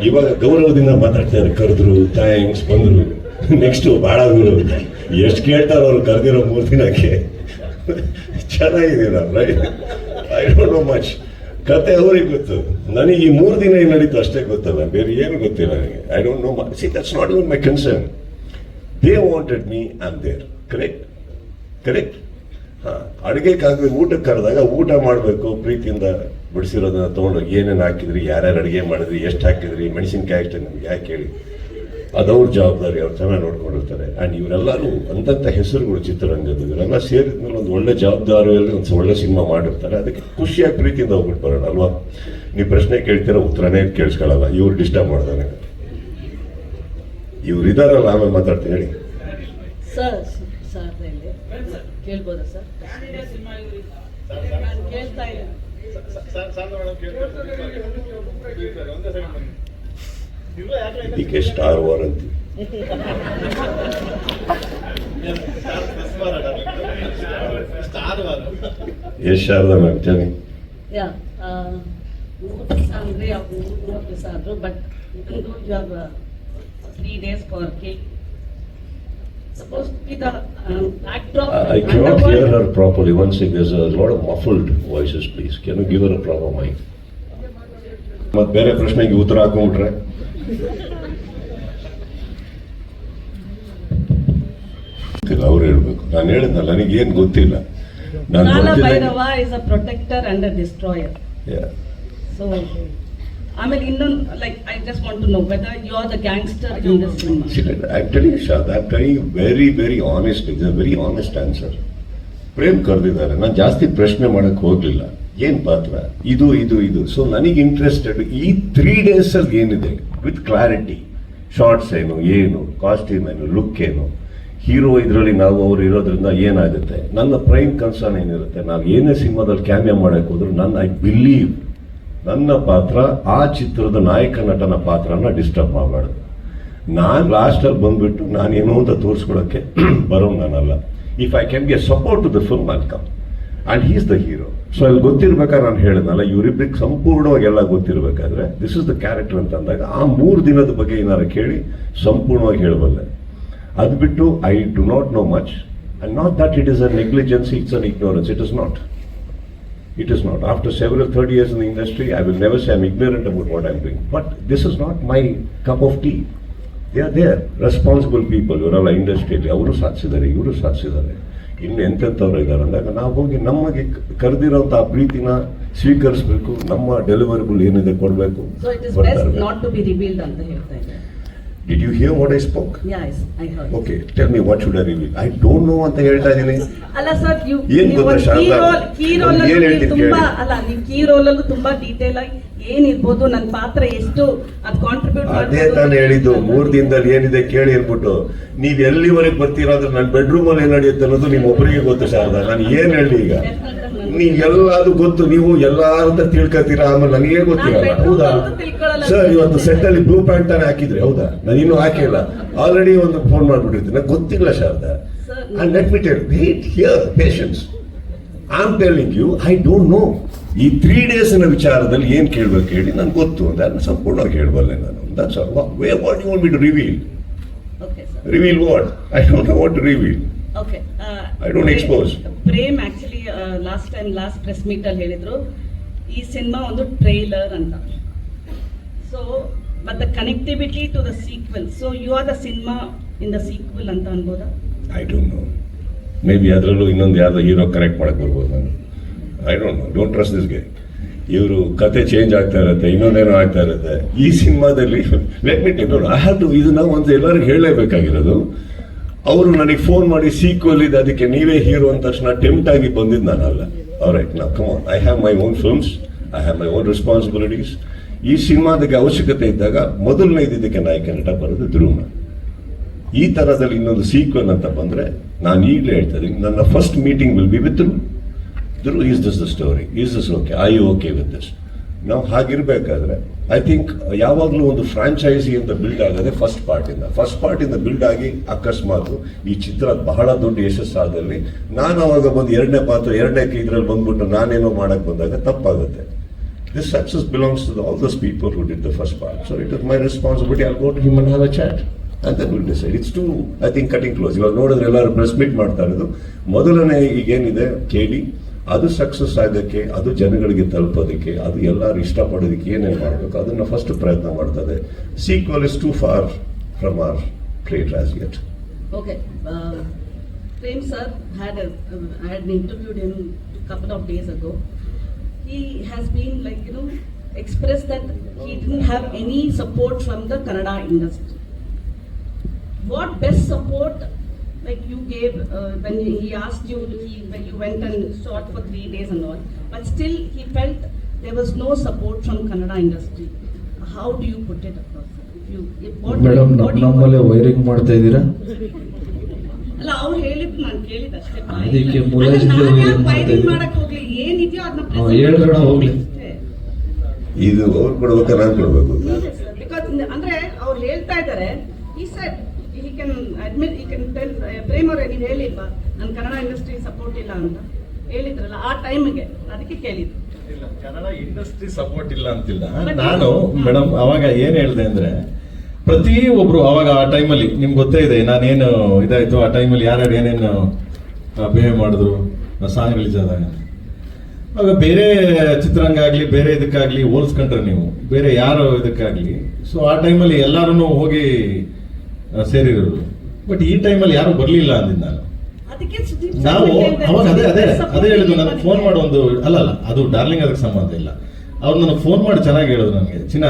ಇವಾಗ ಗೌರವದಿಂದ ಮಾತಾಡ್ತಾರೆ, ಕರೆದ್ರು, ಥ್ಯಾಂಕ್ಸ್, ಬಂದರು, ನೆಕ್ಸ್ಟು ಭಾಳ ಎಷ್ಟು ಕೇಳ್ತಾರೋ ಅವ್ರು ಕರೆದಿರೋ 3 ದಿನಕ್ಕೆ. ಚೆನ್ನಾಗಿದೆ ನಾವು, right? I don't know much. ಕತೆ ಅವ್ರಿಗೆ ಗೊತ್ತು, ನನಗೆ ಈ 3 ದಿನ ಏನು ನಡೀತು ಅಷ್ಟೇ ಗೊತ್ತಲ್ಲ, ಬೇರೆ ಏನು ಗೊತ್ತಿಲ್ಲ ನನಗೆ. I don't know much. See, that's not even my concern. They wanted me, I am there. Correct. ಹಾಂ, ಅಡುಗೆಗಾಗಲಿ ಊಟಕ್ಕೆ ಕರೆದಾಗ ಊಟ ಮಾಡಬೇಕು, ಪ್ರೀತಿಯಿಂದ ಬಿಡಿಸಿರೋದನ್ನ ತೊಗೊಂಡೋಗಿ ಏನೇನು ಹಾಕಿದ್ರಿ, ಯಾರ್ಯಾರು ಅಡುಗೆ ಮಾಡಿದ್ರಿ, ಎಷ್ಟು ಹಾಕಿದ್ರಿ, ಮೆಣಸಿನ್ಕಾಯಿ ಅಷ್ಟೇ ನಮ್ಗೆ ಯಾಕೆ ಹೇಳಿ, ಅದವ್ರ ಜವಾಬ್ದಾರಿ, ಅವ್ರು ಚೆನ್ನಾಗಿ ನೋಡ್ಕೊಂಡಿರ್ತಾರೆ. ಆ್ಯಂಡ್ ಇವರೆಲ್ಲರೂ ಅಂದಂಥ ಹೆಸರುಗಳು ಚಿತ್ರರಂಗದ್ದು, ಇವರೆಲ್ಲ ಸೇರಿದ್ಮೇಲೆ ಒಂದು ಒಳ್ಳೆ ಜವಾಬ್ದಾರಿಯಲ್ಲಿ ಒಂದು ಒಳ್ಳೆ ಸಿನಿಮಾ ಮಾಡಿರ್ತಾರೆ. ಅದಕ್ಕೆ ಖುಷಿಯಾಗಿ ಪ್ರೀತಿಯಿಂದ ಹೋಗ್ಬಿಟ್ಟು ಬರೋಣ ಅಲ್ವಾ. ನೀವು ಪ್ರಶ್ನೆ ಕೇಳ್ತೀರ, ಉತ್ತರನೇ ಕೇಳಿಸ್ಕೊಳ್ಳಲ್ಲ, ಇವ್ರು ಡಿಸ್ಟರ್ಬ್ ಮಾಡ್ದಾನೆ. ಇವ್ರು ಇದಾರಲ್ಲ, ಆಮೇಲೆ ಮಾತಾಡ್ತೀನಿ ಹೇಳಿ.
ಸರ್ ಕೇಳ್ಬೋದಾ ಸರ್? ನಾನು ಕೇಳ್ತಾ ಇದ್ದೀನಿ.
ಇದಕ್ಕೆ ಸ್ಟಾರ್ ವಾರ್ ಅಂತೀವಿ. ಎಸ್ ಶಾರದಾ ಮ್ಯಾಮ್ ಹೇಳಿ.
ಯಾ ಅಂದ್ರೆ sir, but you have 3 days for cake. Supposed to be the backdrop.
I cannot hear her properly. Once again, there's a lot of muffled voices, please. Can you give her a proper mic? ಮತ್ತೆ ಬೇರೆ ಪ್ರಶ್ನೆಗೆ ಉತ್ತರ ಹಾಕೊಂಡ್ಬಿಟ್ರೆ ಅವ್ರು ಹೇಳ್ಬೇಕು. ನಾನು ಹೇಳಿದ್ನಲ್ಲ, ನನಗೇನು ಗೊತ್ತಿಲ್ಲ.
Kala Bhairava is a protector and a destroyer.
Yeah.
So, ಆಮೇಲೆ ಇನ್ನೊಂದು, like, I just want to know whether you are the gangster in this cinema.
See, I'm telling you, Shraddha, I'm telling you very, very honestly. It's a very honest answer. Prem ಕರೆದಿದ್ದಾರೆ, ನಾನು ಜಾಸ್ತಿ ಪ್ರಶ್ನೆ ಮಾಡಕ್ಕೆ ಹೋಗ್ಲಿಲ್ಲ. ಏನ್ ಪಾತ್ರ ಇದು. ಸೊ ನನಗೆ ಇಂಟ್ರೆಸ್ಟೆಡ್ ಈ 3 days ಅಲ್ಲಿ ಏನಿದೆ ವಿತ್ ಕ್ಲಾರಿಟಿ, ಶಾರ್ಟ್ಸ್ ಏನು ಕಾಸ್ಟ್ಯೂಮ್ ಏನು, ಲುಕ್ ಏನು, ಹೀರೋ ಇದರಲ್ಲಿ ನಾವು ಅವ್ರು ಇರೋದ್ರಿಂದ ಏನಾಗುತ್ತೆ, ನನ್ನ ಪ್ರೈಮ್ ಕನ್ಸರ್ನ್ ಏನಿರುತ್ತೆ, ನಾವು ಏನೇ ಸಿನಿಮಾದಲ್ಲಿ ಕ್ಯಾಮಿಯೋ ಮಾಡಕ್ಕೆ ಹೋದ್ರು ಐ ಬಿಲೀವ್ ನನ್ನ ಪಾತ್ರ ಆ ಚಿತ್ರದ ನಾಯಕ ನಟನ ಪಾತ್ರನ ಡಿಸ್ಟರ್ಬ್ ಮಾಡಬಾರ್ದು. ನಾನು ಲಾಸ್ಟಲ್ಲಿ ಬಂದ್ಬಿಟ್ಟು ನಾನೇನೋ ಅಂತ ತೋರಿಸ್ಕೊಳಕ್ಕೆ ಬರೋ ನಾನಲ್ಲ. If I can be a support to the film I'll come, and he is the hero. So ಅಲ್ಲಿ ಗೊತ್ತಿರ್ಬೇಕಾದ್ರೆ ನಾನು ಹೇಳಿದ್ನಲ್ಲ, ಇವರಿಬ್ಬರಿಗೆ ಸಂಪೂರ್ಣವಾಗಿ ಎಲ್ಲ ಗೊತ್ತಿರಬೇಕಾದ್ರೆ ದಿಸ್ ಇಸ್ ದ ಕ್ಯಾರೆಕ್ಟರ್ ಅಂತ ಅಂದಾಗ ಆ 3 ದಿನದ ಬಗ್ಗೆ ಏನಾರು ಕೇಳಿ ಸಂಪೂರ್ಣವಾಗಿ ಹೇಳಬಲ್ಲೆ. ಅದು ಬಿಟ್ಟು I do not know much, and not that it is a negligency, it's an ignorance. It is not. After several 30 years in the industry, I will never say I'm ignorant about what I'm doing. But this is not my cup of tea. They are there. Responsible people. ಇವರೆಲ್ಲ ಇಂಡಸ್ಟ್ರಿಯಲ್ಲಿ ಅವರು ಸಾಧಿಸಿದ್ದಾರೆ, ಇವರು ಸಾಧಿಸಿದ್ದಾರೆ, ಇನ್ನು ಎಂತೆಂಥವ್ರು ಇದ್ದಾರೆ ಅಂದಾಗ ನಾವು ಹೋಗಿ ನಮಗೆ ಕರೆದಿರೋಂಥ ಆ ಪ್ರೀತಿನ ಸ್ವೀಕರಿಸಬೇಕು, ನಮ್ಮ ಡೆಲಿವರಿಬಲ್ ಏನಿದೆ ಕೊಡಬೇಕು.
So it is best not to be revealed ಅಂತ ಹೇಳ್ತಾ ಇದ್ದಾರೆ.
Did you hear what I spoke?
Yes, I heard.
Okay, tell me what should I reveal? I don't know ಅಂತ ಹೇಳ್ತಾ ಇದ್ದೀನಿ.
ಅಲ್ಲ ಸರ್,
ಏನ್ ಗೊತ್ತಾ ಶಾರದಾ, ಏನ್ ಹೇಳ್ತೀನಿ
ತುಂಬಾ ಅಲ್ಲ, ನೀವು ಕೀ ರೋಲ್ ಅಲ್ಲೂ ತುಂಬಾ ಡೀಟೇಲ್ ಆಗಿ ಏನಿರ್ಬೋದು, ನನ್ನ ಪಾತ್ರ ಎಷ್ಟು ಅದು ಕಾಂಟ್ರಿಬ್ಯೂಟ್
ಅದೇ ತಾನು ಹೇಳಿದ್ದು. 3 ದಿನದಲ್ಲಿ ಏನಿದೆ ಕೇಳಿ ಅಂದ್ಬಿಟ್ಟು ನೀವ್ ಎಲ್ಲಿವರೆಗೆ ಬರ್ತೀರಾ ಅಂದ್ರೆ ನನ್ನ ಬೆಡ್ರೂಮ್ ಅಲ್ಲಿ ಏನ್ ನಡೆಯುತ್ತೆ ಅನ್ನೋದು ನಿಮ್ ಒಬ್ಬರಿಗೆ ಗೊತ್ತು ಶಾರದಾ. ನಾನು ಏನ್ ಹೇಳಿ ಈಗ, ನೀವ್ ಎಲ್ಲಾದ್ರು ಗೊತ್ತು, ನೀವು ಎಲ್ಲಾರ ತಿಳ್ಕೊತೀರಾ, ಆಮೇಲೆ ನನಗೆ ಗೊತ್ತಿರಲ್ಲ. ಹೌದಾ ಸರ್, ಇವತ್ತು ಸೆಟ್ ಅಲ್ಲಿ ಬ್ಲೂ ಪ್ಯಾಂಟ್ ತಾನೇ ಹಾಕಿದ್ರಿ, ಹೌದಾ? ನಾನು ಇನ್ನೂ ಹಾಕಿಲ್ಲ, ಆಲ್ರೆಡಿ ಒಂದು ಫೋನ್ ಮಾಡ್ಬಿಟ್ಟಿರ್ತೀನಿ, ನಂಗೆ ಗೊತ್ತಿಲ್ಲ Sharada. And let me tell, wait here, patience. I am telling you, I don't know. ಈ 3 days ವಿಚಾರದಲ್ಲಿ ಏನ್ ಕೇಳ್ಬೇಕು ಹೇಳಿ, ನನ್ಗೆ ಗೊತ್ತು, ಅದನ್ನ ಸಂಪೂರ್ಣವಾಗಿ ಹೇಳ್ಬಲ್ಲೆ ನಾನು. That's all. What do you want me to reveal?
Okay, sir.
Reveal what? I don't know what to reveal.
Okay.
I don't expose.
Prem actually last press meet ಅಲ್ಲಿ ಹೇಳಿದ್ರು ಈ ಸಿನಿಮಾ ಒಂದು ಟ್ರೈಲರ್ ಅಂತ. So but the connectivity to the sequel, so you are the cinema in the sequel ಅಂತ ಅನ್ಬೋದಾ?
I don't know. Maybe ಅದರಲ್ಲೂ ಇನ್ನೊಂದು ಯಾವ್ದೋ ಹೀರೋ ಕರೆಕ್ಟ್ ಮಾಡಕ್ ಬರ್ಬೋದು ನಾನು. I don't no. Don't trust this guy. ಇವರು ಕತೆ ಚೇಂಜ್ ಆಗ್ತಾ ಇರುತ್ತೆ, ಇನ್ನೊಂದೇನೋ ಆಗ್ತಾ ಇರುತ್ತೆ. ಈ ಸಿನಿಮಾದಲ್ಲಿ let me tell, I have to, ಇದನ್ನ ಒಂದು ಎಲ್ಲರಿಗೂ ಹೇಳಲೇಬೇಕಾಗಿರೋದು. ಅವರು ನನಗೆ ಫೋನ್ ಮಾಡಿ ಸೀಕ್ವೆಲ್ ಇದೆ, ಅದಕ್ಕೆ ನೀವೇ ಹೀರೋ ಅಂದ ತಕ್ಷಣ ಟೆಂಪ್ಟ್ ಆಗಿ ಬಂದಿದ್ದು ನಾನಲ್ಲ. ಆಲ್ರೈಟ್, ನಾ come on, I have my own films, I have my own responsibilities. ಈ ಸಿನಿಮಾದಾಗೆ ಅವಶ್ಯಕತೆ ಇದ್ದಾಗ ಮೊದಲನೇ ಇದಕ್ಕೆ ನಾಯಕ ನಟ ಬರೋದು ಧ್ರುವ. ಈ ಥರದಲ್ಲಿ ಇನ್ನೊಂದು ಸೀಕ್ವೆಲ್ ಅಂತ ಬಂದರೆ ನಾನು ಈಗಲೇ ಹೇಳ್ತಾ ಇದ್ದೀನಿ, ನನ್ನ first meeting will be with Dhruva. Is this the story? Is this okay? I you okay with this? ನಾವು ಹಾಗಿರ್ಬೇಕಾದ್ರೆ ಐ ಥಿಂಕ್ ಯಾವಾಗಲೂ ಒಂದು ಫ್ರಾಂಚೈಸಿ ಅಂತ ಬಿಲ್ಡ್ ಆಗದೆ ಫಸ್ಟ್ ಪಾರ್ಟಿಂದ ಬಿಲ್ಡ್ ಆಗಿ ಅಕಸ್ಮಾತ್ ಈ ಚಿತ್ರ ಬಹಳ ದೊಡ್ಡ ಯಶಸ್ಸಾದಲ್ಲಿ ನಾನು ಅವಾಗ ಬಂದು ಎರಡನೇ ಇದ್ರಲ್ಲಿ ಬಂದ್ಬಿಟ್ಟು ನಾನೇನೋ ಮಾಡಕ್ಕೆ ಬಂದಾಗ ತಪ್ಪಾಗುತ್ತೆ. This success belongs to all those people who did the first part. So it is my responsibility. I go to him and have a chat and then we'll decide. It's too, I think, cutting close. ಇವಾಗ ನೋಡಿದ್ರೆ ಎಲ್ಲರೂ press meet ಮಾಡ್ತಾ ಇರೋದು. ಮೊದಲನೇ ಈಗೇನಿದೆ ಕೇಳಿ ಅದು success ಆಗೋಕ್ಕೆ, ಅದು ಜನಗಳಿಗೆ ತಲುಪೋದಕ್ಕೆ, ಅದು ಎಲ್ಲರೂ ಇಷ್ಟಪಡೋದಕ್ಕೆ ಏನೇನು ಮಾಡಬೇಕು ಅದನ್ನು ಫಸ್ಟ್ ಪ್ರಯತ್ನ ಮಾಡ್ತದೆ. Sequel is too far from our plate as yet.
Okay. Prem sir I had interviewed him a couple of days ago. He has been expressed that he didn't have any support from the Kannada industry. What best support you gave when he asked you, when you went and shot for 3 days and all, but still he felt there was no support from Kannada industry. How do you put it across?
Madam, ನಮ್ಮಲ್ಲೇ wiring ಮಾಡ್ತಾ ಇದ್ದೀರಾ?
ಅಲ್ಲ, ಅವ್ರು ಹೇಳಿದ್ ನಾನು ಕೇಳಿದ ಅಷ್ಟೇ.
ಅದಕ್ಕೆ ಮುಲಾಜಿಂದ ವೈರಿಂಗ್ ಮಾಡ್ತಾ ಇದ್ದೀರಾ?
ಮಾಡಕ್ ಹೋಗ್ಲಿ, ಏನಿದೆಯೋ ಅದನ್ನ
ಹೇಳ್ರಣ ಹೋಗ್ಲಿ.
ಇದು ಅವ್ರು ಕೊಡ್ಬೇಕಾ ನಾನು ಕೊಡ್ಬೇಕು?
ಬಿಕಾಸ್ ಅಂದ್ರೆ ಅವ್ರು ಹೇಳ್ತಾ ಇದ್ದಾರೆ, he said he can admit, he can tell, Prem ಅವರೇ ನೀವು ಹೇಳಿಲ್ವಾ ನನ್ನ ಕನ್ನಡ ಇಂಡಸ್ಟ್ರಿ ಸಪೋರ್ಟ್ ಇಲ್ಲ ಅಂತ ಹೇಳಿದ್ರಲ್ಲ ಆ ಟೈಮ್ಗೆ, ಅದಕ್ಕೆ ಕೇಳಿದ್ರು.
ಇಲ್ಲ, ಕನ್ನಡ ಇಂಡಸ್ಟ್ರಿ ಸಪೋರ್ಟ್ ಇಲ್ಲ ಅಂತಿಲ್ಲ. ನಾನು ಮೇಡಮ್ ಅವಾಗ ಏನ್ ಹೇಳಿದೆ ಅಂದ್ರೆ, ಪ್ರತಿ ಒಬ್ರು ಅವಾಗ ಆ ಟೈಮಲ್ಲಿ ನಿಮ್ಗೆ ಗೊತ್ತೇ ಇದೆ ನಾನೇನು ಇದಾಯ್ತು, ಆ ಟೈಮಲ್ಲಿ ಯಾರ್ಯಾರು ಏನೇನು ಬಿಹೇವ್ ಮಾಡಿದ್ರು ಸಾಂಗ್ ರಿಲೀಸ್ ಆದಾಗ. ಆಗ ಬೇರೆ ಚಿತ್ರರಂಗ ಆಗಲಿ, ಬೇರೆ ಇದಕ್ಕಾಗ್ಲಿ ಹೋಲ್ಸ್ಕೊಂಡ್ರೆ ನೀವು ಬೇರೆ ಯಾರು ಇದಕ್ಕಾಗ್ಲಿ, ಸೊ ಆ ಟೈಮಲ್ಲಿ ಎಲ್ಲರೂ ಹೋಗಿ ಸೇರಿರೋರು. ಬಟ್ ಈ ಟೈಮಲ್ಲಿ ಯಾರು ಬರ್ಲಿಲ್ಲ ಅಂದಿದ್ದು ನಾನು. ನಾವು ಅವಾಗ ಅದೇ ಹೇಳಿದ್ರು, ನನಗೆ ಫೋನ್ ಮಾಡೋ ಒಂದು ಅಲ್ಲ ಅದು ಡಾರ್ಲಿಂಗ್ ಅದಕ್ಕೆ ಸಂಬಂಧ ಇಲ್ಲ. ಅವ್ರು ನನಗೆ ಫೋನ್ ಮಾಡಿ ಚೆನ್ನಾಗಿ ಹೇಳಿದ್ರು ನನಗೆ, ಚಿನ್ನ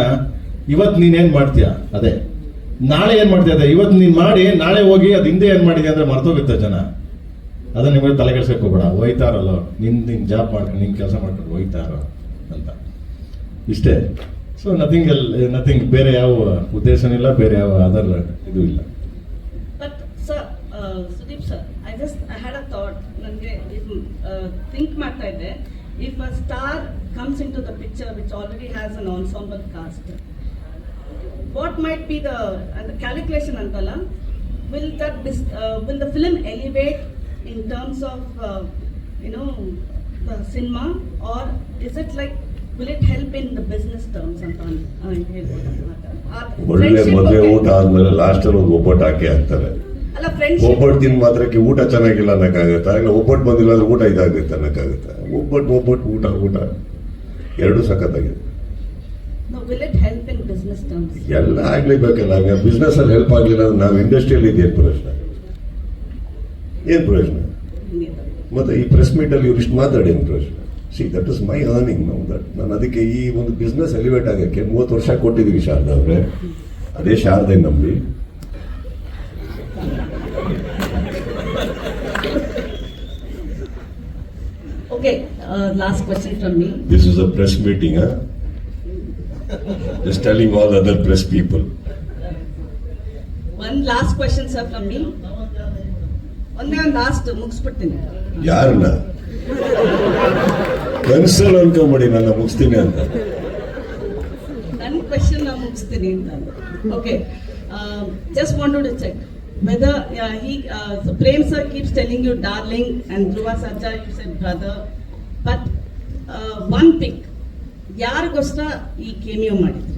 ಇವತ್ತು ನೀನೇನ್ ಮಾಡ್ತೀಯ ಅದೇ, ನಾಳೆ ಏನ್ ಮಾಡ್ತೀಯ ಅದೇ, ಇವತ್ತು ನೀನ್ ಮಾಡಿ ನಾಳೆ ಹೋಗಿ ಅದು ಹಿಂದೆ ಏನ್ ಮಾಡಿದೆ ಅಂದ್ರೆ ಮರ್ತೋಗುತ್ತೆ ಜನ. ಅದನ್ನ ನಿಮಗೆ ತಲೆ ಕೆಡ್ಸಕ್ಕೆ ಹೋಗ್ಬೇಡ, ಹೋಯ್ತಾರಲ್ಲ ನಿನ್ ಜಾಬ್ ಮಾಡ್ಕೊಂಡು ನಿನ್ ಕೆಲಸ ಮಾಡ್ಕೊಂಡು ಹೋಯ್ತಾರ ಅಂತ ಇಷ್ಟೇ. ಸೊ ನಥಿಂಗ್ ಬೇರೆ ಯಾವ ಉದ್ದೇಶನೂ ಇಲ್ಲ, ಬೇರೆ ಯಾವ ಅದರ್ ಇದು ಇಲ್ಲ.
But sir, Sudeep sir, I had a thought. ನನಗೆ ಥಿಂಕ್ ಮಾಡ್ತಾ ಇದ್ದೆ, if a star comes into the picture which already has an ensemble cast, what might be the calculation antala, will the film elevate in terms of the cinema, or is it will it help in the business terms ಅಂತ
ಒಳ್ಳೆ ಮದುವೆ ಊಟ ಆದ್ಮೇಲೆ last ಅಲ್ಲಿ ಒಂದು ಒಬ್ಬಟ್ಟು ಹಾಕಿ ಹಾಕ್ತಾರೆ.
ಅಲ್ಲ, ಫ್ರೆಂಡ್ಸ್
ಒಬ್ಬಟ್ಟು ತಿನ್ ಮಾತ್ರಕ್ಕೆ ಊಟ ಚೆನ್ನಾಗಿಲ್ಲ ಅನ್ನಕ್ಕಾಗತ್ತಾ? ಇಲ್ಲ ಒಬ್ಬಟ್ಟು ಬಂದಿಲ್ಲ ಅಂದ್ರೆ ಊಟ ಇದಾಗುತ್ತೆ ಅನ್ನಕ್ಕಾಗತ್ತಾ? ಒಬ್ಬಟ್ಟು ಊಟ ಎರಡೂ ಸಖತ್ತಾಗಿದೆ.
will it help in business terms?
ಎಲ್ಲ ಆಗ್ಲೇಬೇಕಲ್ಲ. ಬಿಸ್ನೆಸ್ ಅಲ್ಲಿ ಹೆಲ್ಪ್ ಆಗ್ಲಿಲ್ಲ ಅಂದ್ರೆ ನಾವು ಇಂಡಸ್ಟ್ರಿಯಲ್ಲಿ ಇದೇನು ಪ್ರಯೋಜನ? ಏನ್ ಪ್ರಯೋಜನ? ಮತ್ತೆ ಈ ಪ್ರೆಸ್ ಮೀಟ್ ಅಲ್ಲಿ ಇವ್ರು ಇಷ್ಟು ಮಾತಾಡೇನು ಪ್ರಯೋಜನ? C, that is my earning now. That ನಾನು ಅದಕ್ಕೆ ಈ ಒಂದು ಬಿಸ್ನೆಸ್ ಎಲಿವೇಟ್ ಆಗಕ್ಕೆ 30 ವರ್ಷ ಕೊಟ್ಟಿದ್ದೀವಿ ಶಾರದಾ ಅವ್ರೆ. ಅದೇ ಶಾರದೆ ನಂಬಿ.
Okay, last question from me.
This is a press meeting, huh? Just telling all other press people.
One last question, sir, from me. ಒಂದೇ ಒಂದು ಲಾಸ್ಟ್ ಮುಗಿಸ್ಬಿಡ್ತೀನಿ.
ಯಾರನ್ನ ಕನ್ಸಲ್ ಅನ್ಕೊಂಬಿಡಿ ನನ್ನ ಮುಗಿಸ್ತೀನಿ ಅಂತ.
ನನ್ನ ಕ್ವೆಶನ್ ನಾನು ಮುಗಿಸ್ತೀನಿ ಅಂತ. Okay, just wanted to check whether Prem sir keeps telling you darling and Dhruva Sarja you said brother, but one pick ಯಾರಿಗೋಸ್ಕರ ಈ ಕೇಮಿಯೋ ಮಾಡಿದ್ರಿ?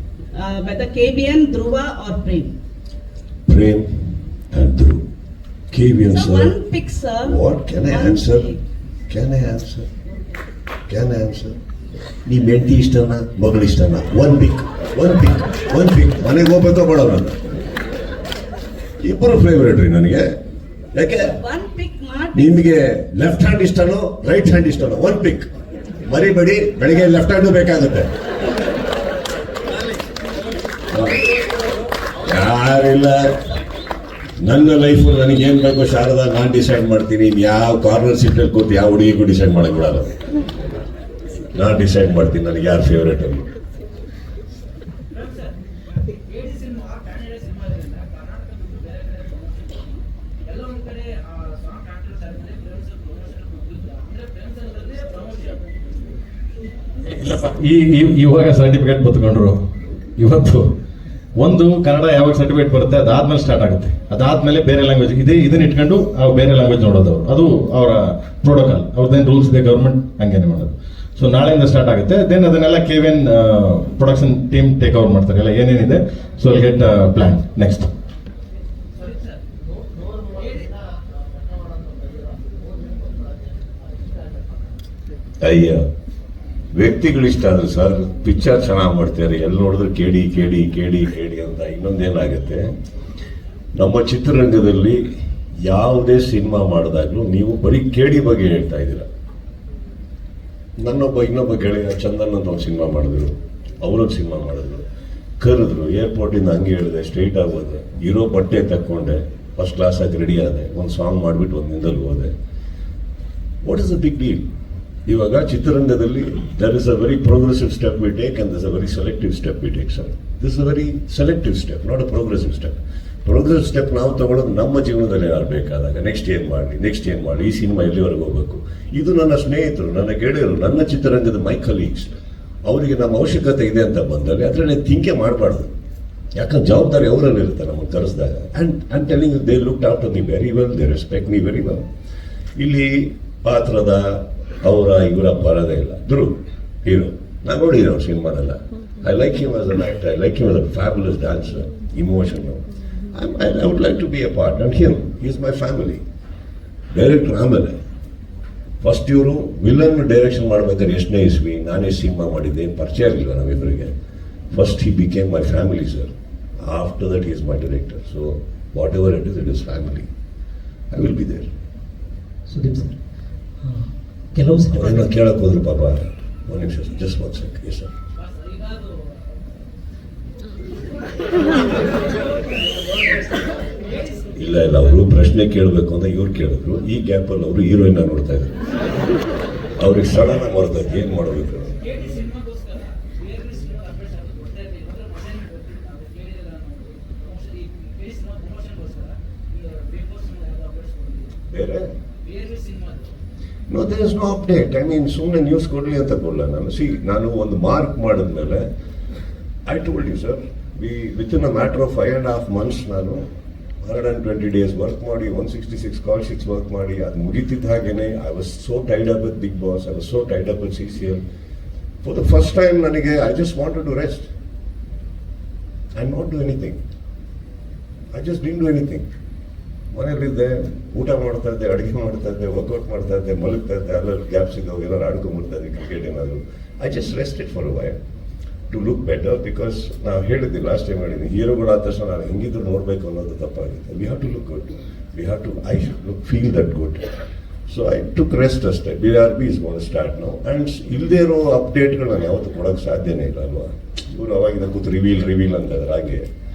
whether KBN, Dhruva or Prem?
Prem and Dhruv. KBN sir.
One pick, sir.
What can I answer? Can I answer? ನೀ ಮೆಂಟಿ ಇಷ್ಟನಾ ಮಗಳು ಇಷ್ಟನಾ? One ಪಿಕ್ ಮನೆಗೆ ಹೋಗ್ಬೇಕೋ ಬೇಡ? ನಾನು ಇಬ್ಬರು ಫೇವ್ರೇಟ್ ರೀ ನನಗೆ. ಯಾಕೆ? ನಿಮಗೆ ಲೆಫ್ಟ್ ಹ್ಯಾಂಡ್ ಇಷ್ಟನೋ ರೈಟ್ ಹ್ಯಾಂಡ್ ಇಷ್ಟನೋ? ಒನ್ ಪಿಕ್ ಮರಿಬೇಡಿ. ಬೆಳಿಗ್ಗೆ ಲೆಫ್ಟ್ ಹ್ಯಾಂಡ್ ಬೇಕಾಗುತ್ತೆ. ಯಾರಿಲ್ಲ ನನ್ನ ಲೈಫ್ ನನಗೆ ಏನ್ ಬೇಕೋ ಶಾರದಾ ನಾನು ಡಿಸೈಡ್ ಮಾಡ್ತೀನಿ. ಯಾವ ಕಾರ್ನರ್ ಸೀಟಲ್ಲಿ ಕೂತು ಯಾವ ಹುಡುಗಿಗೂ ಡಿಸೈಡ್ ಮಾಡಕ್ ಬಿಡಲ್ಲ. ನಾನು ಡಿಸೈಡ್ ಮಾಡ್ತೀನಿ ನನಗೆ ಯಾರು ಫೇವ್ರೇಟ್ ಅಂತ.
ಇವಾಗ ಸರ್ಟಿಫಿಕೇಟ್ ಬತ್ಕೊಂಡ್ರು. ಇವತ್ತು ಒಂದು ಕನ್ನಡ ಯಾವಾಗ ಸರ್ಟಿಫಿಕೇಟ್ ಬರುತ್ತೆ ಅದಾದ್ಮೇಲೆ ಸ್ಟಾರ್ಟ್ ಆಗುತ್ತೆ. ಅದಾದ್ಮೇಲೆ ಬೇರೆ ಲ್ಯಾಂಗ್ವೇಜ್ ಇದನ್ನ ಇಟ್ಕೊಂಡು ಬೇರೆ ಲ್ಯಾಂಗ್ವೇಜ್ ನೋಡೋದು ಅದು ಅವರ ಪ್ರೋಟೋಕಾಲ್, ಅವ್ರದ್ದೇನು ರೂಲ್ಸ್ ಇದೆ ಗೌರ್ಮೆಂಟ್ ಹಂಗೇನೆ ಮಾಡೋದು. ಸೊ ನಾಳೆಯಿಂದ ಸ್ಟಾರ್ಟ್ ಆಗುತ್ತೆ. ದೆನ್ ಅದನ್ನೆಲ್ಲ KVN production team take over ಮಾಡ್ತಾರೆ. ಎಲ್ಲ ಏನೇನಿದೆ ಸೊ ಗೆಟ್ ಪ್ಲಾನ್ ನೆಕ್ಸ್ಟ್.
ಅಯ್ಯ ವ್ಯಕ್ತಿಗಳಿಷ್ಟ ಆದ್ರೆ ಸರ್ ಪಿಕ್ಚರ್ ಚೆನ್ನಾಗಿ ಮಾಡ್ತಾರೆ, ಎಲ್ಲಿ ನೋಡಿದ್ರು ಕೇಳಿ ಕೇಳಿ ಕೇಳಿ ಕೇಳಿ ಅಂತ. ಇನ್ನೊಂದೇನಾಗುತ್ತೆ, ನಮ್ಮ ಚಿತ್ರರಂಗದಲ್ಲಿ ಯಾವುದೇ ಸಿನಿಮಾ ಮಾಡಿದಾಗ್ಲೂ ನೀವು ಬರೀ ಕೇಳಿ ಬಗ್ಗೆ ಹೇಳ್ತಾ ಇದ್ದೀರಾ. ಇನ್ನೊಬ್ಬ ಗೆಳೆಯ ಚಂದನ್ ಅಂತ ಒಂದು ಸಿನಿಮಾ ಮಾಡಿದ್ರು, ಅವರೊಂದು ಸಿನಿಮಾ ಮಾಡಿದ್ರು, ಕರೆದ್ರು, ಏರ್ಪೋರ್ಟಿಂದ ಹಂಗೆ ಹೇಳಿದೆ, ಸ್ಟ್ರೈಟ್ ಆಗಿ ಹೋದೆ, ಇರೋ ಬಟ್ಟೆ ತಕ್ಕೊಂಡೆ, ಫಸ್ಟ್ ಕ್ಲಾಸ್ ಆಗಿ ರೆಡಿ ಆದೆ, ಒಂದು ಸಾಂಗ್ ಮಾಡಿಬಿಟ್ಟು ಒಂದು ದಿನದಲ್ಲಿ ಹೋದೆ. What is the big deal? ಇವಾಗ ಚಿತ್ರರಂಗದಲ್ಲಿ there is a very progressive step we take and this a very selective step we take sir. This a very selective step, not a progressive step. Progressive step ನಾವು ತಗೊಳ್ಳೋದು ನಮ್ಮ ಜೀವನದಲ್ಲಿ ಏನಾದ್ರು ಬೇಕಾದಾಗ next ಏನು ಮಾಡಲಿ, ಈ ಸಿನಿಮಾ ಎಲ್ಲಿವರೆಗೂ ಹೋಗಬೇಕು. ಇದು ನನ್ನ ಸ್ನೇಹಿತರು, ನನ್ನ ಗೆಳೆಯರು, ನನ್ನ ಚಿತ್ರರಂಗದ ಮೈ ಕಲೀಗ್ಸ್. ಅವರಿಗೆ ನಮ್ಮ ಅವಶ್ಯಕತೆ ಇದೆ ಅಂತ ಬಂದಲ್ಲಿ ಅದರಲ್ಲಿ ಥಿಂಕೆ ಮಾಡಬಾರ್ದು. ಯಾಕಂದ್ರೆ ಜವಾಬ್ದಾರಿ ಅವರಲ್ಲಿ ಇರುತ್ತೆ ನಮಗೆ ಕರೆಸಿದಾಗ. And telling they look out me very well, they respect me very well. ಇಲ್ಲಿ ಪಾತ್ರದ ಇವರ ಬರೋದೇ ಇಲ್ಲ. ಧ್ರುವ್ ಹೀರೋ, ನಾನು ನೋಡಿದ್ದೀನಿ ಅವ್ರ ಸಿನಿಮಾನೆಲ್ಲ. I like him as an actor, I like him as a fabulous dancer, emotion. I would like to be a part, and him, he is my family. Director ಆಮೇಲೆ ಫಸ್ಟ್ ಇವರು ವಿಲನ್ ಡೈರೆಕ್ಷನ್ ಮಾಡ್ಬೇಕಾದ್ರೆ ಎಷ್ಟನೇ ಇಸ್ವಿ ನಾನೇ cinema ಮಾಡಿದ್ದೆ, ಏನು ಪರಿಚಯ ಆಗಿಲ್ವ ನಾವಿಬ್ಬರಿಗೆ. First he became my family sir. After that he is my director. So whatever it is family. I will be there.
Sudeep sir, ಕೆಲವು
ಅವರೇನೋ ಕೇಳಕ್ಕೆ ಹೋದ್ರು ಪಾಪ. ಒಂದು ನಿಮಿಷ, just one sec. Yes sir. ಇಲ್ಲ ಅವರು ಪ್ರಶ್ನೆ ಕೇಳಬೇಕು ಅಂತ ಇವ್ರು ಕೇಳಿದ್ರು. ಈ ಗ್ಯಾಪಲ್ಲಿ ಅವರು ಹೀರೋಯಿನ್ ನೋಡ್ತಾ ಇದ್ರು. ಅವ್ರಿಗೆ ಸಡನ್ ಆಗಿ ಮರ್ತೈತೆ ಏನ್ ಮಾಡಬೇಕು. ಬೇರೆ no there is no update. I mean ಸುಮ್ಮನೆ ನ್ಯೂಸ್ ಕೊಡ್ಲಿ ಅಂತ ಕೊಡಲ್ಲ ನಾನು. ನಾನು ಒಂದು ಮಾರ್ಕ್ ಮಾಡಿದ್ಮೇಲೆ I told you sir, within a matter of 5.5 months ನಾನು 120 days ವರ್ಕ್ ಮಾಡಿ 166 ಕಾಲ್ ಶೀಟ್ಸ್ ವರ್ಕ್ ಮಾಡಿ ಅದು ಮುಗಿತಿದ್ದ ಹಾಗೇನೆ I was so tied up with Bigg Boss, I was so tied up with CCL. For the first time ನನಗೆ I just wanted to rest and not do anything. I just didn't do anything. ಮನೆಯಲ್ಲಿದ್ದೆ, ಊಟ ಮಾಡ್ತಾ ಇದ್ದೆ, ಅಡುಗೆ ಮಾಡ್ತಾ ಇದ್ದೆ, workout ಮಾಡ್ತಾ ಇದ್ದೆ, ಮಲಗ್ತಾ ಇದ್ದೆ, ಅಲ್ಲಲ್ಲಿ ಗ್ಯಾಪ್ಸ್ ಇದ್ದವು, ಏನಾದ್ರು ಆಡ್ಕೊಂಡ್ಬಿಡ್ತಾ ಇದ್ದೆ, ಕ್ರಿಕೆಟ್ ಏನಾದ್ರು. I just rested for a while to look better. Because ನಾವು ಹೇಳಿದ್ವಿ ಲಾಸ್ಟ್ ಟೈಮ್ ಹೇಳಿದ್ವಿ, ಹೀರೋಗಳಾದ ತಕ್ಷಣ ನಾನು ಹೆಂಗಿದ್ರು ನೋಡಬೇಕು ಅನ್ನೋದು ತಪ್ಪಾಗುತ್ತೆ. We have to look good, we have to I look feel that good. So I took rest ಅಷ್ಟೇ. BRB ಇಸ್ ಗೋನ್ ಸ್ಟಾರ್ಟ್ ನಾವು. ಆ್ಯಂಡ್ ಇಲ್ಲದೇ ಇರೋ ಅಪ್ಡೇಟ್ಗಳು ನಾನು ಯಾವತ್ತೂ ಕೊಡೋಕ್ಕೆ ಸಾಧ್ಯನೇ ಇಲ್ಲ ಅಲ್ವಾ. ಇವರು ಅವಾಗಿಂದ ಕೂತು ರಿವೀಲ್ ಅಂತಂದ್ರೆ ಹಾಗೆ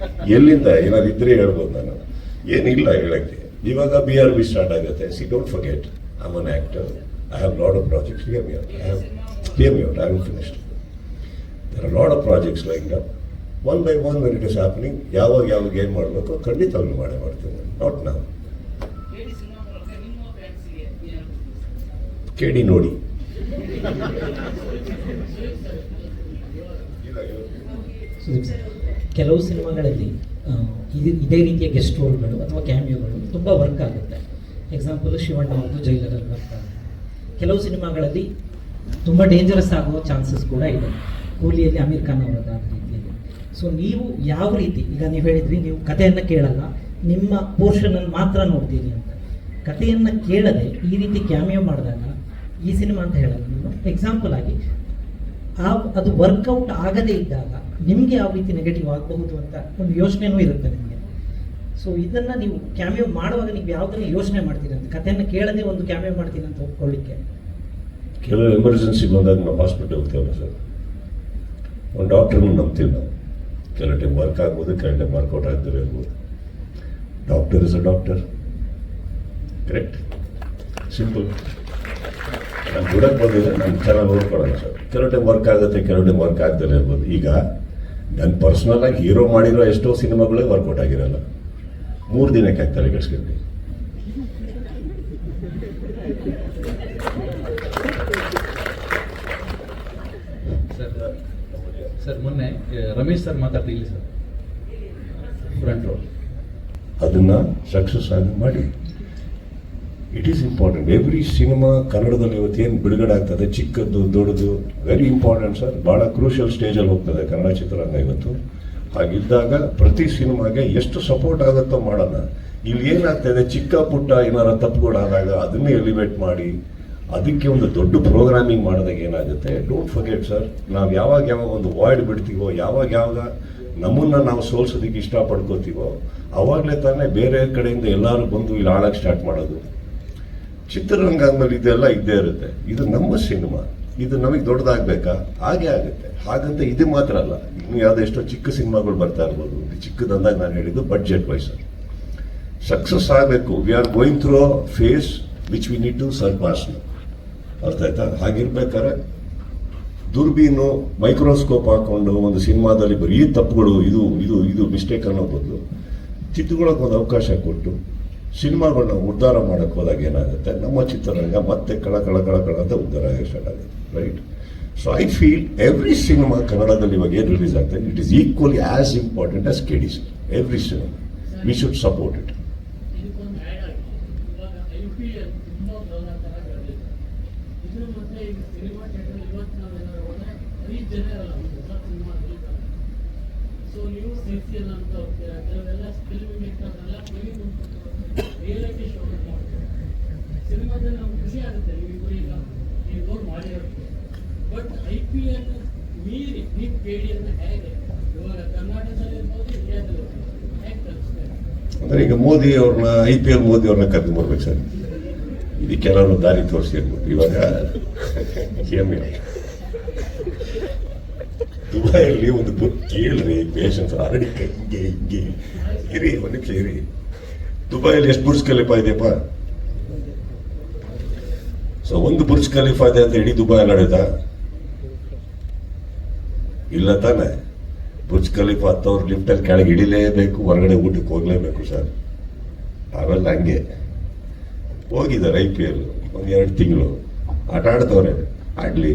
ಎಲ್ಲಿಂದ ಏನಾದ್ರು ಇದ್ರೆ ಹೇಳ್ಬೋದು. ನಾನು ಏನಿಲ್ಲ ಹೇಳಕ್ಕೆ. ಇವಾಗ BRB ಸ್ಟಾರ್ಟ್ ಆಗುತ್ತೆ. Don't forget, I am an actor, I have lot of projects. Hear me out, I haven't finished. There are a lot of projects lined up. One by one when it is happening, ಯಾವಾಗ ಏನು ಮಾಡಬೇಕು ಖಂಡಿತವಾಗ್ಲೂ ಮಾಡ್ತೀನಿ. Not ನಾವು. ಕೇಳಿ ನೋಡಿ.
Sudeep sir, ಕೆಲವು ಸಿನಿಮಾಗಳಲ್ಲಿ ಇದೇ ರೀತಿಯ ಗೆಸ್ಟ್ ರೋಲ್ಗಳು ಅಥವಾ ಕ್ಯಾಮಿಯೋಗಳು ತುಂಬ ವರ್ಕ್ ಆಗುತ್ತೆ. ಎಕ್ಸಾಂಪಲ್ ಶಿವಣ್ಣ ಅವ್ರದ್ದು ಜೈಲರಲ್ಲಿ ವರ್ಕ್ ಆಗುತ್ತೆ. ಕೆಲವು ಸಿನಿಮಾಗಳಲ್ಲಿ ತುಂಬ ಡೇಂಜರಸ್ ಆಗುವ ಚಾನ್ಸಸ್ ಕೂಡ ಇದೆ. ಕೂಲಿಯಲ್ಲಿ ಅಮೀರ್ ಖಾನ್ ಅವರದ ರೀತಿಯಲ್ಲಿ. ಸೊ ನೀವು ಯಾವ ರೀತಿ, ಈಗ ನೀವು ಹೇಳಿದ್ರಿ ನೀವು ಕಥೆಯನ್ನು ಕೇಳಲ್ಲ, ನಿಮ್ಮ ಪೋರ್ಷನನ್ನು ಮಾತ್ರ ನೋಡ್ತೀನಿ ಅಂತ. ಕಥೆಯನ್ನು ಕೇಳದೆ ಈ ರೀತಿ ಕ್ಯಾಮಿಯೋ ಮಾಡಿದಾಗ ಈ ಸಿನಿಮಾ ಅಂತ ಹೇಳಲ್ಲ ನಾನು, ಎಕ್ಸಾಂಪಲ್ ಆಗಿ ಅದು ವರ್ಕೌಟ್ ಆಗದೇ ಇದ್ದಾಗ ನಿಮಗೆ ಯಾವ ರೀತಿ ನೆಗೆಟಿವ್ ಆಗಬಹುದು ಅಂತ ಒಂದು ಯೋಚನೆನೂ ಇರುತ್ತೆ ನಿಮಗೆ. ಸೊ ಇದನ್ನು ನೀವು ಕ್ಯಾಮಿಯೋ ಮಾಡುವಾಗ ನೀವು ಯಾವುದನ್ನು ಯೋಚನೆ ಮಾಡ್ತೀರಿ ಅಂತ, ಕಥೆಯನ್ನು ಕೇಳದೆ ಒಂದು ಕ್ಯಾಮಿಯೋ ಮಾಡ್ತೀನಿ ಅಂತ ಒಪ್ಕೊಳ್ಳಿಕ್ಕೆ?
ಕೆಲವು ಎಮರ್ಜೆನ್ಸಿ ಬಂದಾಗ ನಾವು ಹಾಸ್ಪಿಟಲ್ ಹೋಗ್ತೇವೆ ಸರ್. ಒಂದು ಡಾಕ್ಟ್ರನ್ನು ನಂಬ್ತೀವಿ ನಾವು. ಕೆಲವು ಟೈಮ್ ವರ್ಕ್ ಆಗ್ಬೋದು, ಕೆಲವು ಟೈಮ್ ವರ್ಕೌಟ್ ಆಗ್ತಾರೆ ಇರ್ಬೋದು. Doctor is a doctor, correct, simple. ನಾನು ದುಡಕ್ಕೆ ಬಂದಿದ್ದೆ, ನಾನು ಚೆನ್ನಾಗಿ ನೋಡ್ಕೊಳ್ಳೋಣ ಸರ್. ಕೆಲವು ಟೈಮ್ ವರ್ಕ್ ಆಗುತ್ತೆ, ಕೆಲವು ಟೈಮ್ ವರ್ಕ್ ಆಗ್ದಲೇ ಇರ್ಬೋದು. ಈಗ ನನ್ನ ಪರ್ಸ್ನಲ್ ಆಗಿ ಹೀರೋ ಮಾಡಿರೋ ಎಷ್ಟೋ ಸಿನಿಮಾಗಳೇ ವರ್ಕೌಟ್ ಆಗಿರಲ್ಲ. 3 ದಿನಕ್ಕೆ ಆಗ್ತಾರೆ ಕೆಡ್ಸ್ಕೊಂಡು.
ಸರ್ ಮೊನ್ನೆ ರಮೇಶ್ ಸರ್ ಮಾತಾಡ್ತಿಲ್ಲ ಸರ್, ಫ್ರಂಟ್ ರೋಲ್
ಅದನ್ನು ಸಕ್ಸಸ್ ಆಗಿ ಮಾಡಿ. It is important. Every cinema ಕನ್ನಡದಲ್ಲಿ ಇವತ್ತೇನು ಬಿಡುಗಡೆ ಆಗ್ತದೆ, ಚಿಕ್ಕದ್ದು ದೊಡ್ಡದು, ವೆರಿ ಇಂಪಾರ್ಟೆಂಟ್ ಸರ್. ಭಾಳ ಕ್ರೂಷಿಯಲ್ ಸ್ಟೇಜಲ್ಲಿ ಹೋಗ್ತದೆ ಕನ್ನಡ ಚಿತ್ರರಂಗ ಇವತ್ತು. ಹಾಗಿದ್ದಾಗ ಪ್ರತಿ ಸಿನಿಮಾಗೆ ಎಷ್ಟು ಸಪೋರ್ಟ್ ಆಗುತ್ತೋ ಮಾಡೋಣ. ಇಲ್ಲಿ ಏನಾಗ್ತದೆ, ಚಿಕ್ಕ ಪುಟ್ಟ ಏನಾರ ತಪ್ಪುಗಳಾದಾಗ ಅದನ್ನೇ ಎಲಿವೇಟ್ ಮಾಡಿ ಅದಕ್ಕೆ ಒಂದು ದೊಡ್ಡ ಪ್ರೋಗ್ರಾಮಿಂಗ್ ಮಾಡಿದಾಗ ಏನಾಗುತ್ತೆ, ಡೋಂಟ್ ಫರ್ಗೆಟ್ ಸರ್, ನಾವು ಯಾವಾಗ ಒಂದು ವಾಯ್ಡ್ ಬಿಡ್ತೀವೋ, ಯಾವಾಗ ನಮ್ಮನ್ನು ನಾವು ಸೋಲ್ಸೋದಕ್ಕೆ ಇಷ್ಟಪಡ್ಕೋತೀವೋ ಅವಾಗಲೇ ತಾನೇ ಬೇರೆ ಕಡೆಯಿಂದ ಎಲ್ಲರೂ ಬಂದು ಇಲ್ಲಿ ಆಳಕ್ಕೆ ಸ್ಟಾರ್ಟ್ ಮಾಡೋದು. ಚಿತ್ರರಂಗ ಅಂದಮೇಲೆ ಇದೆಲ್ಲ ಇದ್ದೇ ಇರುತ್ತೆ. ಇದು ನಮ್ಮ ಸಿನಿಮಾ, ಇದು ನಮಗೆ ದೊಡ್ಡದಾಗಬೇಕಾ? ಹಾಗೆ ಆಗುತ್ತೆ. ಹಾಗಂತ ಇದು ಮಾತ್ರ ಅಲ್ಲ, ಇನ್ನು ಯಾವುದೋ ಎಷ್ಟೋ ಚಿಕ್ಕ ಸಿನಿಮಾಗಳು ಬರ್ತಾ ಇರ್ಬೋದು. ಚಿಕ್ಕದಂದಾಗ ನಾನು ಹೇಳಿದ್ದು ಬಡ್ಜೆಟ್ ವೈಸ್ ಸಕ್ಸಸ್ ಆಗಬೇಕು. We are going through phase which we need to surpass. ಅರ್ಥ ಆಯ್ತಾ? ಹಾಗಿರ್ಬೇಕಾದ್ರೆ ದುರ್ಬೀನು ಮೈಕ್ರೋಸ್ಕೋಪ್ ಹಾಕೊಂಡು ಒಂದು ಸಿನಿಮಾದಲ್ಲಿ ಬರೀ ತಪ್ಪುಗಳು, ಇದು ಇದು ಇದು ಮಿಸ್ಟೇಕ್ ಅನ್ನೋ ಬದಲು ತಿದ್ದುಕೊಳ್ಳೋಕೆ ಒಂದು ಅವಕಾಶ ಕೊಟ್ಟು ಸಿನಿಮಾಗಳನ್ನ ಉದ್ಧಾರ ಮಾಡೋಕ್ಕೆ ಹೋದಾಗ ಏನಾಗುತ್ತೆ, ನಮ್ಮ ಚಿತ್ರರಂಗ ಮತ್ತೆ ಕಳ ಅಂತ ಉದ್ಧಾರ ಆಗಿ ಸ್ಟಾರ್ಟ್ ಆಗುತ್ತೆ. Right? So I feel every cinema ಕನ್ನಡದಲ್ಲಿ ಇವಾಗ ಏನು ರಿಲೀಸ್ ಆಗ್ತದೆ, it is equally as important as KDC. Every cinema we should support it.
But IPL ಮೀರಿ ನೀವು KDಯನ್ನು ಹೇಗೆ ಇವಾಗ ಕರ್ನಾಟಕದಲ್ಲಿ ಇರ್ಬೋದು, ಇಂಡಿಯಾದಲ್ಲಿ ಹೇಗೆ ತರಿಸ್ತಾರೆ?
ಅಂದರೆ ಈಗ ಮೋದಿ ಅವ್ರನ್ನ IPL ಮೋದಿ ಅವ್ರನ್ನ ಕರೆದು ಬರ್ಬೇಕು ಸರ್. ಇದಕ್ಕೆಲ್ಲರೂ ದಾರಿ ತೋರಿಸಿರ್ಬೋದು. ಇವಾಗ ದುಬೈಯಲ್ಲಿ ಒಂದು ಕೇಳ್ರಿ, ಪೇಷನ್ಸ್ ಆಲ್ರೆಡಿ ಹಿಂಗೆ ಇರಿ, ಒಂದು ನಿಮಿಷ ಇರಿ. ದುಬೈಯಲ್ಲಿ ಎಷ್ಟು ಬುರ್ಜ್ ಖಲೀಫಾ ಇದೆಯಪ್ಪ? ಸೊ ಒಂದು ಬುರ್ಜ್ ಖಲೀಫಾ ಇದೆ ಅಂತ ಇಡೀ ದುಬೈ ನಡೆದ ಇಲ್ಲ ತಾನೆ? ಬುರ್ಜ್ ಖಲೀಫಾ ಹತ್ತವ್ರು ಲಿಫ್ಟಲ್ಲಿ ಕೆಳಗೆ ಇಳಿಲೇಬೇಕು, ಹೊರಗಡೆ ಊಟಕ್ಕೆ ಹೋಗ್ಲೇಬೇಕು ಸರ್. ಅವೆಲ್ಲ ಹಂಗೆ ಹೋಗಿದ್ದಾರೆ. IPL ಒಂದು 2 ತಿಂಗಳು ಆಟ ಆಡ್ತವ್ರೆ, ಆಡ್ಲಿ,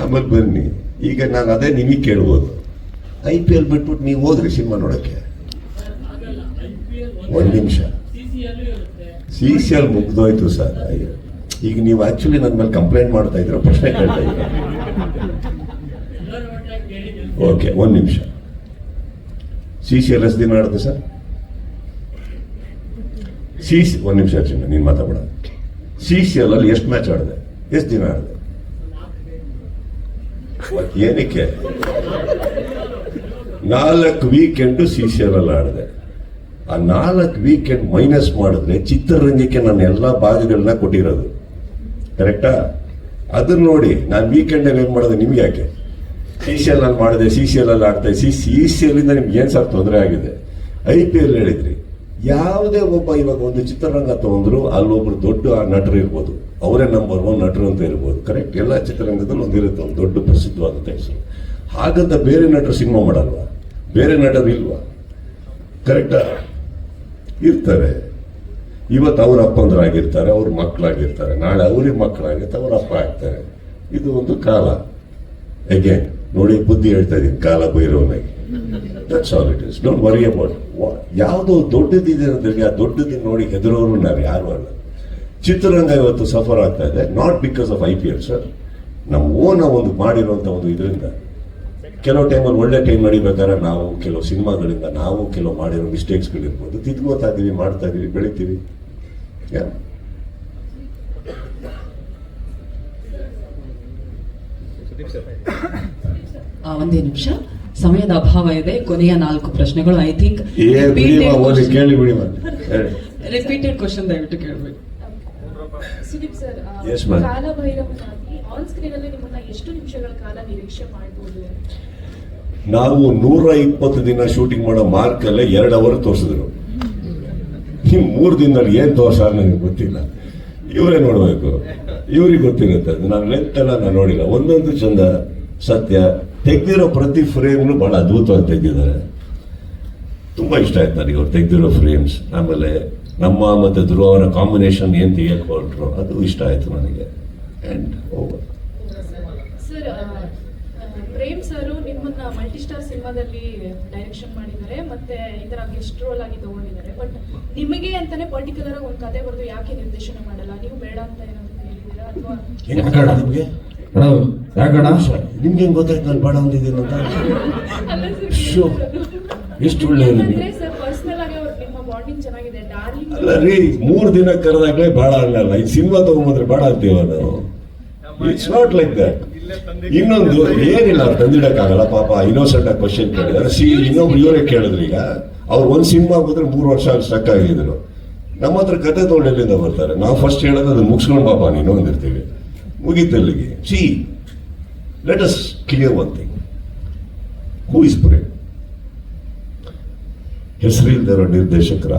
ಆಮೇಲೆ ಬನ್ನಿ. ಈಗ ನಾನು ಅದೇ ನಿಮಗೆ ಕೇಳ್ಬೋದು, IPL ಬಿಟ್ಬಿಟ್ಟು ನೀವು ಹೋದ್ರಿ ಸಿನಿಮಾ ನೋಡೋಕ್ಕೆ? ಒಂದು ನಿಮಿಷ, CCL ಮುಗ್ದೋಯ್ತು ಸರ್. ಈಗ ನೀವು ಆಕ್ಚುಲಿ ನನ್ನ ಮೇಲೆ ಕಂಪ್ಲೇಂಟ್ ಮಾಡ್ತಾ ಇದ್ದೀರ, ಪ್ರಶ್ನೆ ಕೇಳ್ತಾ ಇದ್ದೀರ. ಓಕೆ, ಒಂದು ನಿಮಿಷ. CCL ಎಷ್ಟು ದಿನ ಆಡುತ್ತೆ ಸರ್? ಒಂದು ನಿಮಿಷ ಚಿನ್ನ, ನೀನು ಮಾತಾಡ. CCL ಅಲ್ಲಿ ಎಷ್ಟು ಮ್ಯಾಚ್ ಆಡಿದೆ? ಎಷ್ಟು ದಿನ ಆಡಿದೆ? ಏನಕ್ಕೆ 4 ವೀಕೆಂಡು CCL ಅಲ್ಲಿ ಆಡಿದೆ. ಆ 4 ವೀಕೆಂಡ್ ಮೈನಸ್ ಮಾಡಿದ್ರೆ ಚಿತ್ರರಂಗಕ್ಕೆ ನಾನು ಎಲ್ಲ ಭಾಗಗಳನ್ನ ಕೊಟ್ಟಿರೋದು, ಕರೆಕ್ಟಾ? ಅದನ್ನ ನೋಡಿ ನಾನು ವೀಕೆಂಡಲ್ಲಿ ಏನು ಮಾಡಿದೆ ನಿಮ್ಗೆ ಯಾಕೆ? CCL ಅಲ್ಲಿ ಮಾಡಿದೆ, CCL ಅಲ್ಲಿ ಆಡ್ತಾ CCL ಇಂದ ನಿಮ್ಗೆ ಏನು ಸರ್ ತೊಂದರೆ ಆಗಿದೆ? IPL ಹೇಳಿದ್ರಿ, ಯಾವುದೇ ಒಬ್ಬ ಇವಾಗ ಒಂದು ಚಿತ್ರರಂಗ ತಗೊಂಡ್ರು ಅಲ್ಲೊಬ್ರು ದೊಡ್ಡ ನಟರು ಇರ್ಬೋದು, ಅವರೇ ನಂಬರ್ 1 ನಟರು ಅಂತ ಇರ್ಬೋದು, ಕರೆಕ್ಟ್? ಎಲ್ಲ ಚಿತ್ರರಂಗದಲ್ಲಿ ಒಂದಿರುತ್ತೆ ಒಂದು ದೊಡ್ಡ ಪ್ರಸಿದ್ಧವಾದಂಥ ಹೆಸರು. ಹಾಗಂತ ಬೇರೆ ನಟರು ಸಿನಿಮಾ ಮಾಡಲ್ವಾ? ಬೇರೆ ನಟರು ಇಲ್ವಾ? ಕರೆಕ್ಟಾ? ಇರ್ತಾರೆ. ಇವತ್ತು ಅವ್ರ ಅಪ್ಪಂದ್ರಾಗಿರ್ತಾರೆ, ಅವ್ರ ಮಕ್ಕಳಾಗಿರ್ತಾರೆ, ನಾಳೆ ಅವ್ರಿಗೆ ಮಕ್ಕಳಾಗಿರ್ತಾರೆ, ಅವ್ರ ಅಪ್ಪ ಆಗ್ತಾರೆ. ಇದು ಒಂದು ಕಾಲ. ಅಗೇನ್ ನೋಡಿ, ಬುದ್ಧಿ ಹೇಳ್ತಾ ಇದ್ದೀನಿ, ಕಾಲ ಬೈರೋನಾಗಿ. That's all it is. Don't worry about. ಯಾವುದೋ ದೊಡ್ಡದಿದೆ ಅಂದ್ರೆ ಆ ದೊಡ್ಡದಿನ ನೋಡಿ ಹೆದರೋರು ನಾವು ಯಾರು ಅಲ್ಲ. ಚಿತ್ರರಂಗ ಇವತ್ತು ಸಫರ್ ಆಗ್ತಾ ಇದೆ, not because of IPL sir. ನಮ್ಮ ಓನ ಒಂದು ಮಾಡಿರುವಂಥ ಒಂದು ಇದರಿಂದ ಕೆಲವು ಟೈಮಲ್ಲಿ ಒಳ್ಳೆ ಟೈಮ್ ನಡಿಬೇಕಾದ್ರೆ ನಾವು ಕೆಲವು ಸಿನಿಮಾಗಳಿಂದ ನಾವು ಕೆಲವು ಮಾಡಿರೋ ಮಿಸ್ಟೇಕ್ಸ್ಗಳಿರ್ಬೋದು, ತಿದ್ಕೋತಾ ಇದೀವಿ, ಮಾಡ್ತಾ ಇದೀವಿ, ಬೆಳಿತೀವಿ.
ಒಂದೇ ನಿಮಿಷ, ಸಮಯದ ಅಭಾವ ಇದೆ. ಕೊನೆಯ 4 ಪ್ರಶ್ನೆಗಳು. ಐ ಥಿಂಕ್
ಕೇಳಿ ಬಿಡಿ,
ರಿಪೀಟೆಡ್ ಕ್ವಶನ್ ದಯವಿಟ್ಟು ಕೇಳಬೇಕು.
Sudeep sir,
Yes, ma'am.
ಕಾಲಭೈರವನಾಗಿ ಆನ್ ಸ್ಕ್ರೀನ್ ಅಲ್ಲಿ ನಿಮ್ಮನ್ನ ಎಷ್ಟು ನಿಮಿಷಗಳ ಕಾಲ ನಿರೀಕ್ಷೆ ಮಾಡಬಹುದು?
ನಾವು 120 ದಿನ ಶೂಟಿಂಗ್ ಮಾಡೋ ಮಾರ್ಕಲ್ಲೇ 2 ಅವರ್ ತೋರಿಸಿದ್ರು. ನೀವು 3 ದಿನದಲ್ಲಿ ಏನ್ ತೋರ್ಸಾರ ನನಗೆ ಗೊತ್ತಿಲ್ಲ, ಇವರೇ ನೋಡ್ಬೇಕು, ಇವ್ರಿಗೆ ಗೊತ್ತಿರುತ್ತೆ. ನಾನು ಲೆಂತ್ ಎಲ್ಲ ನಾನು ನೋಡಿಲ್ಲ. ಒಂದೊಂದು ಚಂದ, ಸತ್ಯ. ತೆಗ್ದಿರೋ ಪ್ರತಿ ಫ್ರೇಮ್ನು ಬಹಳ ಅದ್ಭುತವಾಗಿ ತೆಗೆದಿದ್ದಾರೆ. ತುಂಬಾ ಇಷ್ಟ ಆಯ್ತು ನನಗೆ ಅವ್ರು ತೆಗ್ದಿರೋ ಫ್ರೇಮ್ಸ್. ಆಮೇಲೆ ನಮ್ಮ ಮತ್ತೆ ಧ್ರುವ ಅವರ ಕಾಂಬಿನೇಷನ್ ಏನ್ ತೆಗಿಯಕ್ಕೆ ಹೊರಟ್ರು, ಅದು ಇಷ್ಟ ಆಯ್ತು ನನಗೆ. And over.
Sir, Prem sir ನಿಮ್ಮನ್ನ ಮಲ್ಟಿಸ್ಟಾರ್ ಸಿನಿಮಾದಲ್ಲಿ ಡೈರೆಕ್ಷನ್ ಮಾಡಿದ್ದಾರೆ, ಮತ್ತೆ ಇದರ ಗೆಸ್ಟ್ ರೋಲ್ ಆಗಿ ತಗೊಂಡಿದ್ದಾರೆ. ಬಟ್ ನಿಮಗೆ ಅಂತಾನೆ ಪರ್ಟಿಕ್ಯುಲರ್ ಆಗಿ ಒಂದು ಕತೆ ಬರೆದು ಯಾಕೆ ನಿರ್ದೇಶನ ಮಾಡಲ್ಲ? ನೀವು ಬೇಡ ಅಂತ ಏನಾದ್ರು ಹೇಳಿದ್ದೀರಾ ಅಥವಾ
ನಿಮ್ಗೆ ನಿಮ್ಗೆ ಹೆಂಗ್ ಗೊತ್ತಾಯ್ತು ನಾನು ಬೇಡ ಅಂದಿದ್ದೀನಿ ಅಂತ? ಎಷ್ಟು ಒಳ್ಳೆಯದು.
ಸರ್, ಪರ್ಸನಲ್ ಆಗಿ ನಿಮ್ಮ ಬಾಂಡಿಂಗ್ ಚೆನ್ನಾಗಿದೆ. ಡಾರ್ಲಿಂಗ್
ಅಲ್ಲ ರೀ, 3 ದಿನ ಕರೆದಾಗ್ಲೇ ಬೇಡ ಅನ್ನಲ್ಲ. ಈ ಸಿನಿಮಾ ತಗೊಂಬಂದ್ರೆ ಬೇಡ ಅಂತೀವ ನಾವು. It's not like that. ಇನ್ನೊಂದು ಏನಿಲ್ಲ, ಅವ್ರು ತಂದಿಡಕ್ಕಾಗಲ್ಲ. ಪಾಪ ಇನ್ನೋಸೆಂಟ್ ಆಗಿ ಕ್ವಶನ್ ಕೇಳಿದ್ರೆ ಇನ್ನೊಬ್ರು ಇವರೇ ಕೇಳಿದ್ರು. ಈಗ ಅವ್ರು ಒಂದು ಸಿನಿಮಾ ಹೋದ್ರೆ 3 ವರ್ಷ ಸ್ಟಕ್ ಆಗಿದ್ರು. ನಮ್ಮ ಹತ್ರ ಕತೆ ತಗೊಂಡು ಎಲ್ಲಿಂದ ಬರ್ತಾರೆ? ನಾವು ಫಸ್ಟ್ ಹೇಳೋದು ಅದನ್ನ ಮುಗಿಸ್ಕೊಂಡು ಪಾಪ ನೀನು ಅಂದಿರ್ತೀವಿ, ಮುಗೀತಲ್ಲಿಗೆ. Let us clear one thing. Who is Prem? ಹೆಸರಿಲ್ದಿರೋ ನಿರ್ದೇಶಕರ,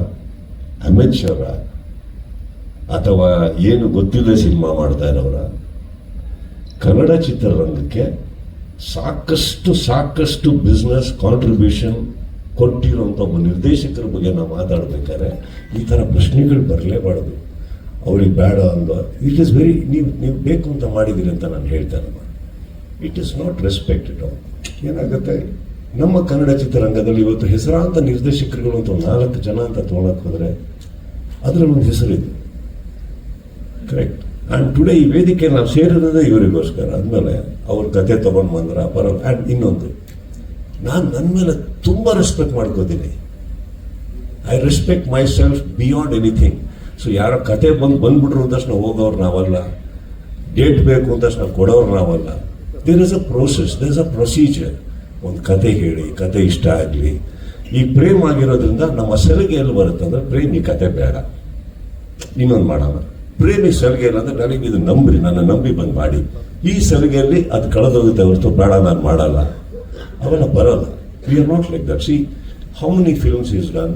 ಅಮೇಚರ, ಅಥವಾ ಏನು ಗೊತ್ತಿಲ್ಲದೆ ಸಿನಿಮಾ ಮಾಡ್ತಾ ಇರೋರ? ಕನ್ನಡ ಚಿತ್ರರಂಗಕ್ಕೆ ಸಾಕಷ್ಟು ಬಿಸ್ನೆಸ್ ಕಾಂಟ್ರಿಬ್ಯೂಷನ್ ಕೊಟ್ಟಿರುವಂಥ ಒಬ್ಬ ನಿರ್ದೇಶಕರ ಬಗ್ಗೆ ನಾವು ಮಾತಾಡ್ಬೇಕಾದ್ರೆ ಈ ಥರ ಪ್ರಶ್ನೆಗಳು ಬರಲೇಬಾರ್ದು. ಅವ್ರಿಗೆ ಬೇಡ ಅಂದ ಇಟ್ ಈಸ್ ವೆರಿ, ನೀವು ಬೇಕು ಅಂತ ಮಾಡಿದ್ದೀರಿ ಅಂತ ನಾನು ಹೇಳ್ತಾನಮ್ಮ. It is not respected. ಏನಾಗುತ್ತೆ, ನಮ್ಮ ಕನ್ನಡ ಚಿತ್ರರಂಗದಲ್ಲಿ ಇವತ್ತು ಹೆಸರಾಂತ ನಿರ್ದೇಶಕರುಗಳು ಅಂತ 4 ಜನ ಅಂತ ತೊಗೊಳಕ್ಕೆ ಹೋದರೆ ಅದರಲ್ಲಿ ಒಂದು ಹೆಸರಿದೆ, ಕರೆಕ್ಟ್. ಆ್ಯಂಡ್ ಟುಡೇ ಈ ವೇದಿಕೆ ನಾವು ಸೇರಿರೋದೇ ಇವರಿಗೋಸ್ಕರ. ಆದಮೇಲೆ ಅವ್ರ ಕತೆ ತೊಗೊಂಡು ಬಂದ್ರ ಆ್ಯಂಡ್ ಇನ್ನೊಂದು, ನಾನು ನನ್ನ ಮೇಲೆ ತುಂಬ ರೆಸ್ಪೆಕ್ಟ್ ಮಾಡ್ಕೋತೀನಿ. I respect my self beyond anything. So ಯಾರೋ ಕತೆ ಬಂದ್ಬಿಟ್ರು ಅಂತಷ್ಟು ನಾವು ಹೋಗೋರು ನಾವಲ್ಲ, ಡೇಟ್ ಬೇಕು ಅಂತಷ್ಟು ನಾವು ಕೊಡೋರು ನಾವಲ್ಲ. There is a process, there is a procedure. ಒಂದು ಕತೆ ಹೇಳಿ, ಕತೆ ಇಷ್ಟ ಆಗಲಿ. ಈ ಪ್ರೇಮ್ ಆಗಿರೋದ್ರಿಂದ ನಮ್ಮ ಸಲಿಗೆ ಎಲ್ಲಿ ಬರುತ್ತೆ ಅಂದರೆ, ಪ್ರೇಮ್ ಈ ಕತೆ ಬೇಡ, ಇನ್ನೊಂದು ಮಾಡೋಣ. ಪ್ರೇಮಿಗೆ ಸಲಿಗೆ ಇಲ್ಲ ಅಂದರೆ ನನಗೆ ಇದು ನಂಬ್ರಿ, ನನ್ನ ನಂಬಿ ಬಂದು ಮಾಡಿ. ಈ ಸಲಿಗೆಯಲ್ಲಿ ಅದು ಕಳೆದೋಗುತ್ತೆ ಹೊರತು ಬೇಡ ನಾನು ಮಾಡಲ್ಲ, ಅವೆಲ್ಲ ಬರಲ್ಲ. We are not like that. C how many films is done,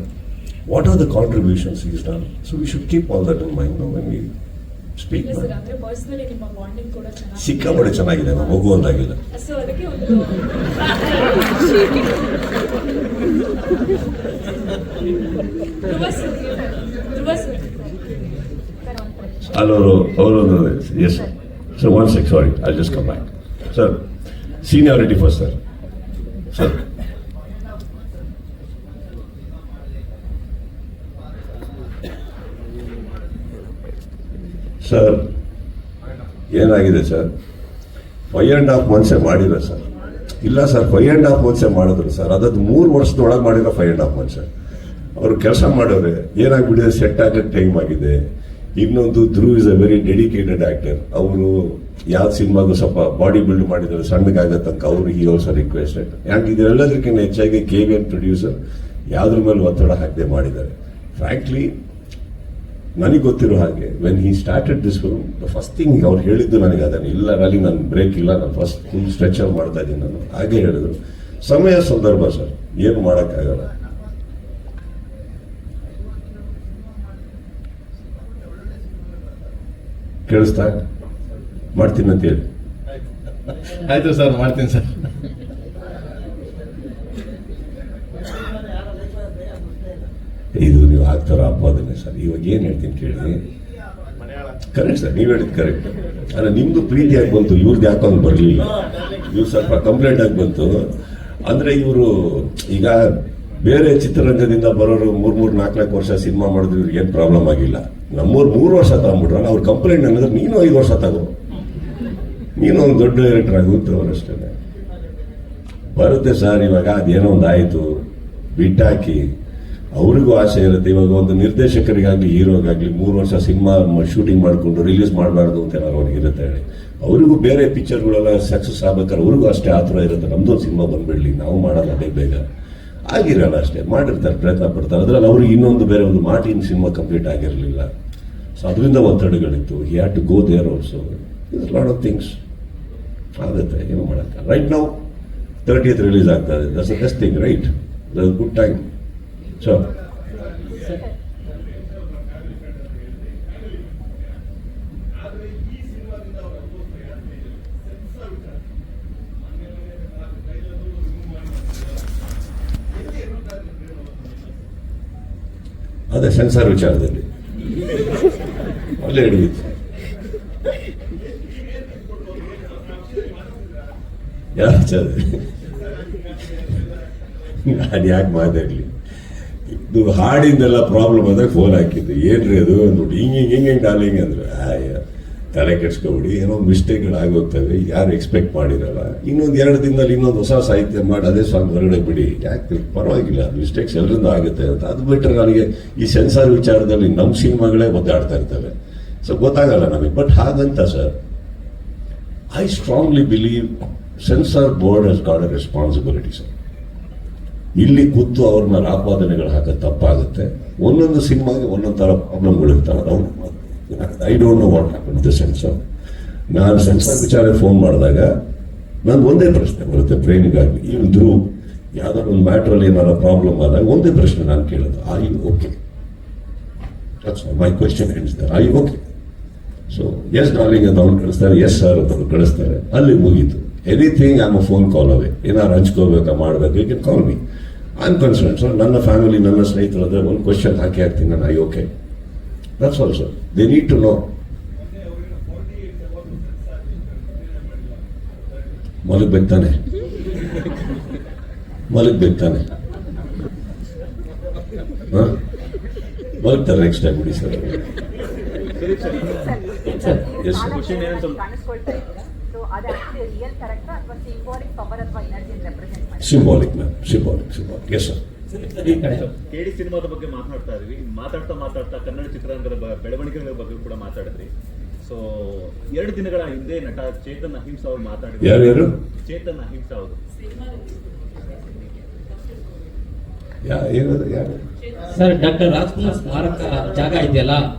what are the contributions is done. So we should keep all that in mind when we speak. ಸಿಕ್ಕಾಪಟ್ಟೆ ಚೆನ್ನಾಗಿದೆ, ನಾವು ಮಗು ಒಂದಾಗಿಲ್ಲ. ಅವರೊಂದು yes sir, 1 sec, sorry, I just come back. Sir, seniority first sir. Sir, sir ಏನಾಗಿದೆ sir, 5.5 months ಮಾಡಿರೋ sir. ಇಲ್ಲ sir, 5.5 months ಮಾಡಿದ್ರು sir. ಅದದ್ದು 3 ವರ್ಷದೊಳಗೆ ಮಾಡಿರೋ 5.5 months. ಅವರು ಕೆಲಸ ಮಾಡೋರೆ, ಏನಾಗ್ಬಿಟ್ಟಿದೆ, ಸೆಟ್ ಆಗಕ್ಕೆ ಟೈಮ್ ಆಗಿದೆ. ಇನ್ನೊಂದು, Dhruv is a very dedicated actor. ಅವರು ಯಾವ ಸಿನಿಮಾಗೂ ಸ್ವಲ್ಪ ಬಾಡಿ ಬಿಲ್ಡ್ ಮಾಡಿದ್ರೆ ಸಣ್ಣಗಾಗೋ ತನಕ ಅವರು ಈ ಆಲ್ಸೋ ರಿಕ್ವೆಸ್ಟೆಡ್. ಯಾಕೆ ಇದೆಲ್ಲದಕ್ಕಿಂತ ಹೆಚ್ಚಾಗಿ KVN ಪ್ರೊಡ್ಯೂಸರ್ ಯಾವುದ್ರ ಮೇಲೆ ಒತ್ತಡ ಹಾಕದೆ ಮಾಡಿದ್ದಾರೆ. ಫ್ರಾಂಕ್ಲಿ ನನಗೆ ಗೊತ್ತಿರೋ ಹಾಗೆ when he started this film, the first thing ಅವ್ರು ಹೇಳಿದ್ದು ನನಗೆ ಅದನ್ನು, ಇಲ್ಲ ರಲ್ಲಿ ನಾನು ಬ್ರೇಕ್ ಇಲ್ಲ, ನಾನು ಫಸ್ಟ್ ಫುಲ್ ಸ್ಟ್ರೆಚರ್ ಮಾಡ್ತಾ ಇದ್ದೀನಿ ನಾನು. ಹಾಗೆ ಹೇಳಿದ್ರು. ಸಮಯ ಸಂದರ್ಭ ಸರ್, ಏನು ಮಾಡೋಕ್ಕಾಗಲ್ಲ. ಕೇಳಿಸ್ತಾ? ಮಾಡ್ತೀನಿ ಅಂತ ಹೇಳಿ.
ಆಯ್ತು ಸರ್, ಮಾಡ್ತೀನಿ ಸರ್.
ಇದು ನೀವು ಆಗ್ತಾರ ಆಪಾದನೆ ಸರ್. ಇವಾಗ ಏನು ಹೇಳ್ತೀನಿ ಕೇಳಿ. ಕರೆಕ್ಟ್ ಸರ್, ನೀವು ಹೇಳಿದ್ ಕರೆಕ್ಟ್. ಅಲ್ಲ, ನಿಮ್ದು ಪ್ರೀತಿಯಾಗಿ ಬಂತು, ಇವ್ರದ್ದು ಯಾಕೊಂದು ಬರಲಿಲ್ಲ. ಇವ್ರು ಸ್ವಲ್ಪ ಕಂಪ್ಲೇಂಟ್ ಆಗಿ ಬಂತು. ಅಂದ್ರೆ ಇವರು ಈಗ ಬೇರೆ ಚಿತ್ರರಂಗದಿಂದ ಬರೋರು 3-4 ವರ್ಷ ಸಿನಿಮಾ ಮಾಡಿದ್ರು ಇವ್ರಿಗೆ ಏನು ಪ್ರಾಬ್ಲಮ್ ಆಗಿಲ್ಲ. ನಮ್ಮೂರು 3 ವರ್ಷ ತಗೊಂಡ್ಬಿಟ್ರಲ್ಲ, ಅವ್ರ ಕಂಪ್ಲೇಂಟ್ ಅನ್ನೋದ್ರೆ ನೀನು 5 ವರ್ಷ ತಗೋ, ನೀನು ಒಂದು ದೊಡ್ಡ ಡೈರೆಕ್ಟರ್ ಆಗುತ್ತೆ. ಅವರಷ್ಟೇ ಬರುತ್ತೆ ಸರ್. ಇವಾಗ ಅದೇನೋ ಒಂದು ಆಯಿತು, ಬಿಟ್ಟಾಕಿ. ಅವ್ರಿಗೂ ಆಸೆ ಇರುತ್ತೆ. ಇವಾಗ ಒಂದು ನಿರ್ದೇಶಕರಿಗಾಗಲಿ ಹೀರೋಗಾಗಲಿ 3 ವರ್ಷ ಸಿನಿಮಾ ಶೂಟಿಂಗ್ ಮಾಡಿಕೊಂಡು ರಿಲೀಸ್ ಮಾಡಬಾರ್ದು ಅಂತ ಏನಾದ್ರು ಅವ್ರಿಗೆ ಇರುತ್ತೆ ಹೇಳಿ. ಅವರಿಗೂ ಬೇರೆ ಪಿಕ್ಚರ್ಗಳೆಲ್ಲ ಸಕ್ಸಸ್ ಆಗ್ಬೇಕಾದ್ರೆ ಅವ್ರಿಗೂ ಅಷ್ಟೇ ಆತರ ಇರುತ್ತೆ. ನಮ್ದೊಂದು ಸಿನಿಮಾ ಬಂದ್ಬಿಡ್ಲಿ, ನಾವು ಮಾಡೋಣ ಅದೇ ಬೇಗ ಆಗಿರಲ್ಲ. ಅಷ್ಟೇ ಮಾಡಿರ್ತಾರೆ, ಪ್ರಯತ್ನ ಪಡ್ತಾರೆ. ಅದ್ರಲ್ಲಿ ಅವ್ರಿಗೆ ಇನ್ನೊಂದು ಬೇರೆ ಒಂದು ಮಾರ್ಟಿನ್ ಸಿನಿಮಾ ಕಂಪ್ಲೀಟ್ ಆಗಿರಲಿಲ್ಲ. ಸೊ ಅದರಿಂದ ಒತ್ತಡಗಳಿತ್ತು. He had to go there also. It's lot of things ಆಗುತ್ತೆ, ಏನು ಮಾಡೋಕ್ಕೆ. ರೈಟ್ ನಾವು 30th ರಿಲೀಸ್ ಆಗ್ತಾ ಇದೆ. That's the best thing, right? That's good time. So ಅದೇ ಸೆನ್ಸಾರ್ ವಿಚಾರದಲ್ಲಿ ಅಲ್ಲೇ ಹಿಡಿಯಿತು. ಯಾವ ವಿಚಾರ? ನಾನು ಯಾಕೆ ಮಾತಾಡಲಿ? ಇದು ಹಾಡಿಂದೆಲ್ಲ ಪ್ರಾಬ್ಲಮ್ ಅಂದ್ರೆ ಫೋನ್ ಹಾಕಿದ್ದು. ಏನ್ರಿ ಅದು ಅಂದ್ಬಿಟ್ಟು ಹಿಂಗೆ ಡಾಲಿಂಗ್ ಅಂದ್ರೆ ತಲೆ ಕೆಡ್ಸ್ಕೊಬಿಡಿ, ಏನೋ ಮಿಸ್ಟೇಕ್ಗಳು ಆಗೋಗ್ತವೆ, ಯಾರು ಎಕ್ಸ್ಪೆಕ್ಟ್ ಮಾಡಿರಲ್ಲ. ಇನ್ನೊಂದು 2 ದಿನದಲ್ಲಿ ಇನ್ನೊಂದು ಹೊಸ ಸಾಹಿತ್ಯ ಮಾಡಿ ಅದೇ ಸಾಂಗ್ ಹೊರಗಡೆ ಬಿಡಿ, ಯಾಕೆ ಪರವಾಗಿಲ್ಲ, ಮಿಸ್ಟೇಕ್ಸ್ ಎಲ್ಲರಿಂದ ಆಗುತ್ತೆ ಅಂತ. ಅದು ಬಿಟ್ಟರೆ ನನಗೆ ಈ ಸೆನ್ಸಾರ್ ವಿಚಾರದಲ್ಲಿ ನಮ್ಮ ಸಿನಿಮಾಗಳೇ ಒದ್ದಾಡ್ತಾ ಇರ್ತವೆ, ಸೊ ಗೊತ್ತಾಗಲ್ಲ ನಮಗೆ. ಬಟ್ ಹಾಗಂತ sir, I strongly believe censor board has got a responsibility sir. ಇಲ್ಲಿ ಕೂತು ಅವ್ರ ಮೇಲೆ ಆಪಾದನೆಗಳು ಹಾಕೋದು ತಪ್ಪಾಗುತ್ತೆ. ಒಂದೊಂದು ಸಿನಿಮಾಗೆ ಒಂದೊಂದು ಥರ ಪ್ರಾಬ್ಲಮ್ಗಳಿರ್ತಾವೆ. I don't know what happen to censor. ನಾನು ಸೆನ್ಸಾರ್ ವಿಚಾರ ಫೋನ್ ಮಾಡಿದಾಗ ನಂದು ಒಂದೇ ಪ್ರಶ್ನೆ ಬರುತ್ತೆ, ಪ್ರೇಮಿಗಾಗಿ ಇವ್ರು ಯಾವ್ದಾದ್ರು ಒಂದು ಮ್ಯಾಟ್ರಲ್ಲಿ ಏನಾರ ಪ್ರಾಬ್ಲಮ್ ಆದಾಗ ಒಂದೇ ಪ್ರಶ್ನೆ ನಾನು ಕೇಳೋದು, are you okay? My question ends there, are you okay? So yes darling ಅಂತ ಅವ್ನು ಕಳಿಸ್ತಾರೆ, ಎಸ್ ಸರ್ ಅಂತ ಅವ್ರು ಕಳಿಸ್ತಾರೆ, ಅಲ್ಲಿ ಮುಗೀತು. Anything I am a phone call away. ಏನಾರು ಹಂಚ್ಕೋಬೇಕಾ ಮಾಡಬೇಕು, you can call me, I am concern. So ನನ್ನ ಫ್ಯಾಮಿಲಿ, ನನ್ನ ಸ್ನೇಹಿತರು ಅಂದರೆ ಒಂದು ಕ್ವೆಶ್ಚನ್ ಹಾಕಿ ಹಾಕ್ತೀನಿ ನಾನು, I okay? That's all sir. They need to know. ಮಲಗ್ಬೇಕು ತಾನೆ, ಮಲಗ್ಬೇಕು ತಾನೆ, ಮಲಗ್ತಾರೆ ನೆಕ್ಸ್ಟ್ ಟೈಮ್ ಬಿಡಿ sir. Yes symbolic ma'am, symbolic. Yes sir.
KD ಸಿನಿಮಾದ ಬಗ್ಗೆ ಮಾತನಾಡ್ತಾ ಇದ್ವಿ, ಮಾತಾಡ್ತಾ ಕನ್ನಡ ಚಿತ್ರರಂಗದ ಬೆಳವಣಿಗೆಗಳ ಬಗ್ಗೆ ಕೂಡ ಮಾತಾಡಿದ್ರಿ. ಸೊ 2 ದಿನಗಳ ಹಿಂದೆ ನಟ ಚೇತನ್ ಅಹಿಂಸಾ ಅವರು ಮಾತಾಡಿದ್ರು.
ಯಾರು?
ಚೇತನ್ ಅಹಿಂಸಾ ಅವರು.
ಸರ್, ಡಾಕ್ಟರ್ ರಾಜ್ಕುಮಾರ್ ಸ್ಮಾರಕ ಜಾಗ ಇದೆಯಲ್ಲ,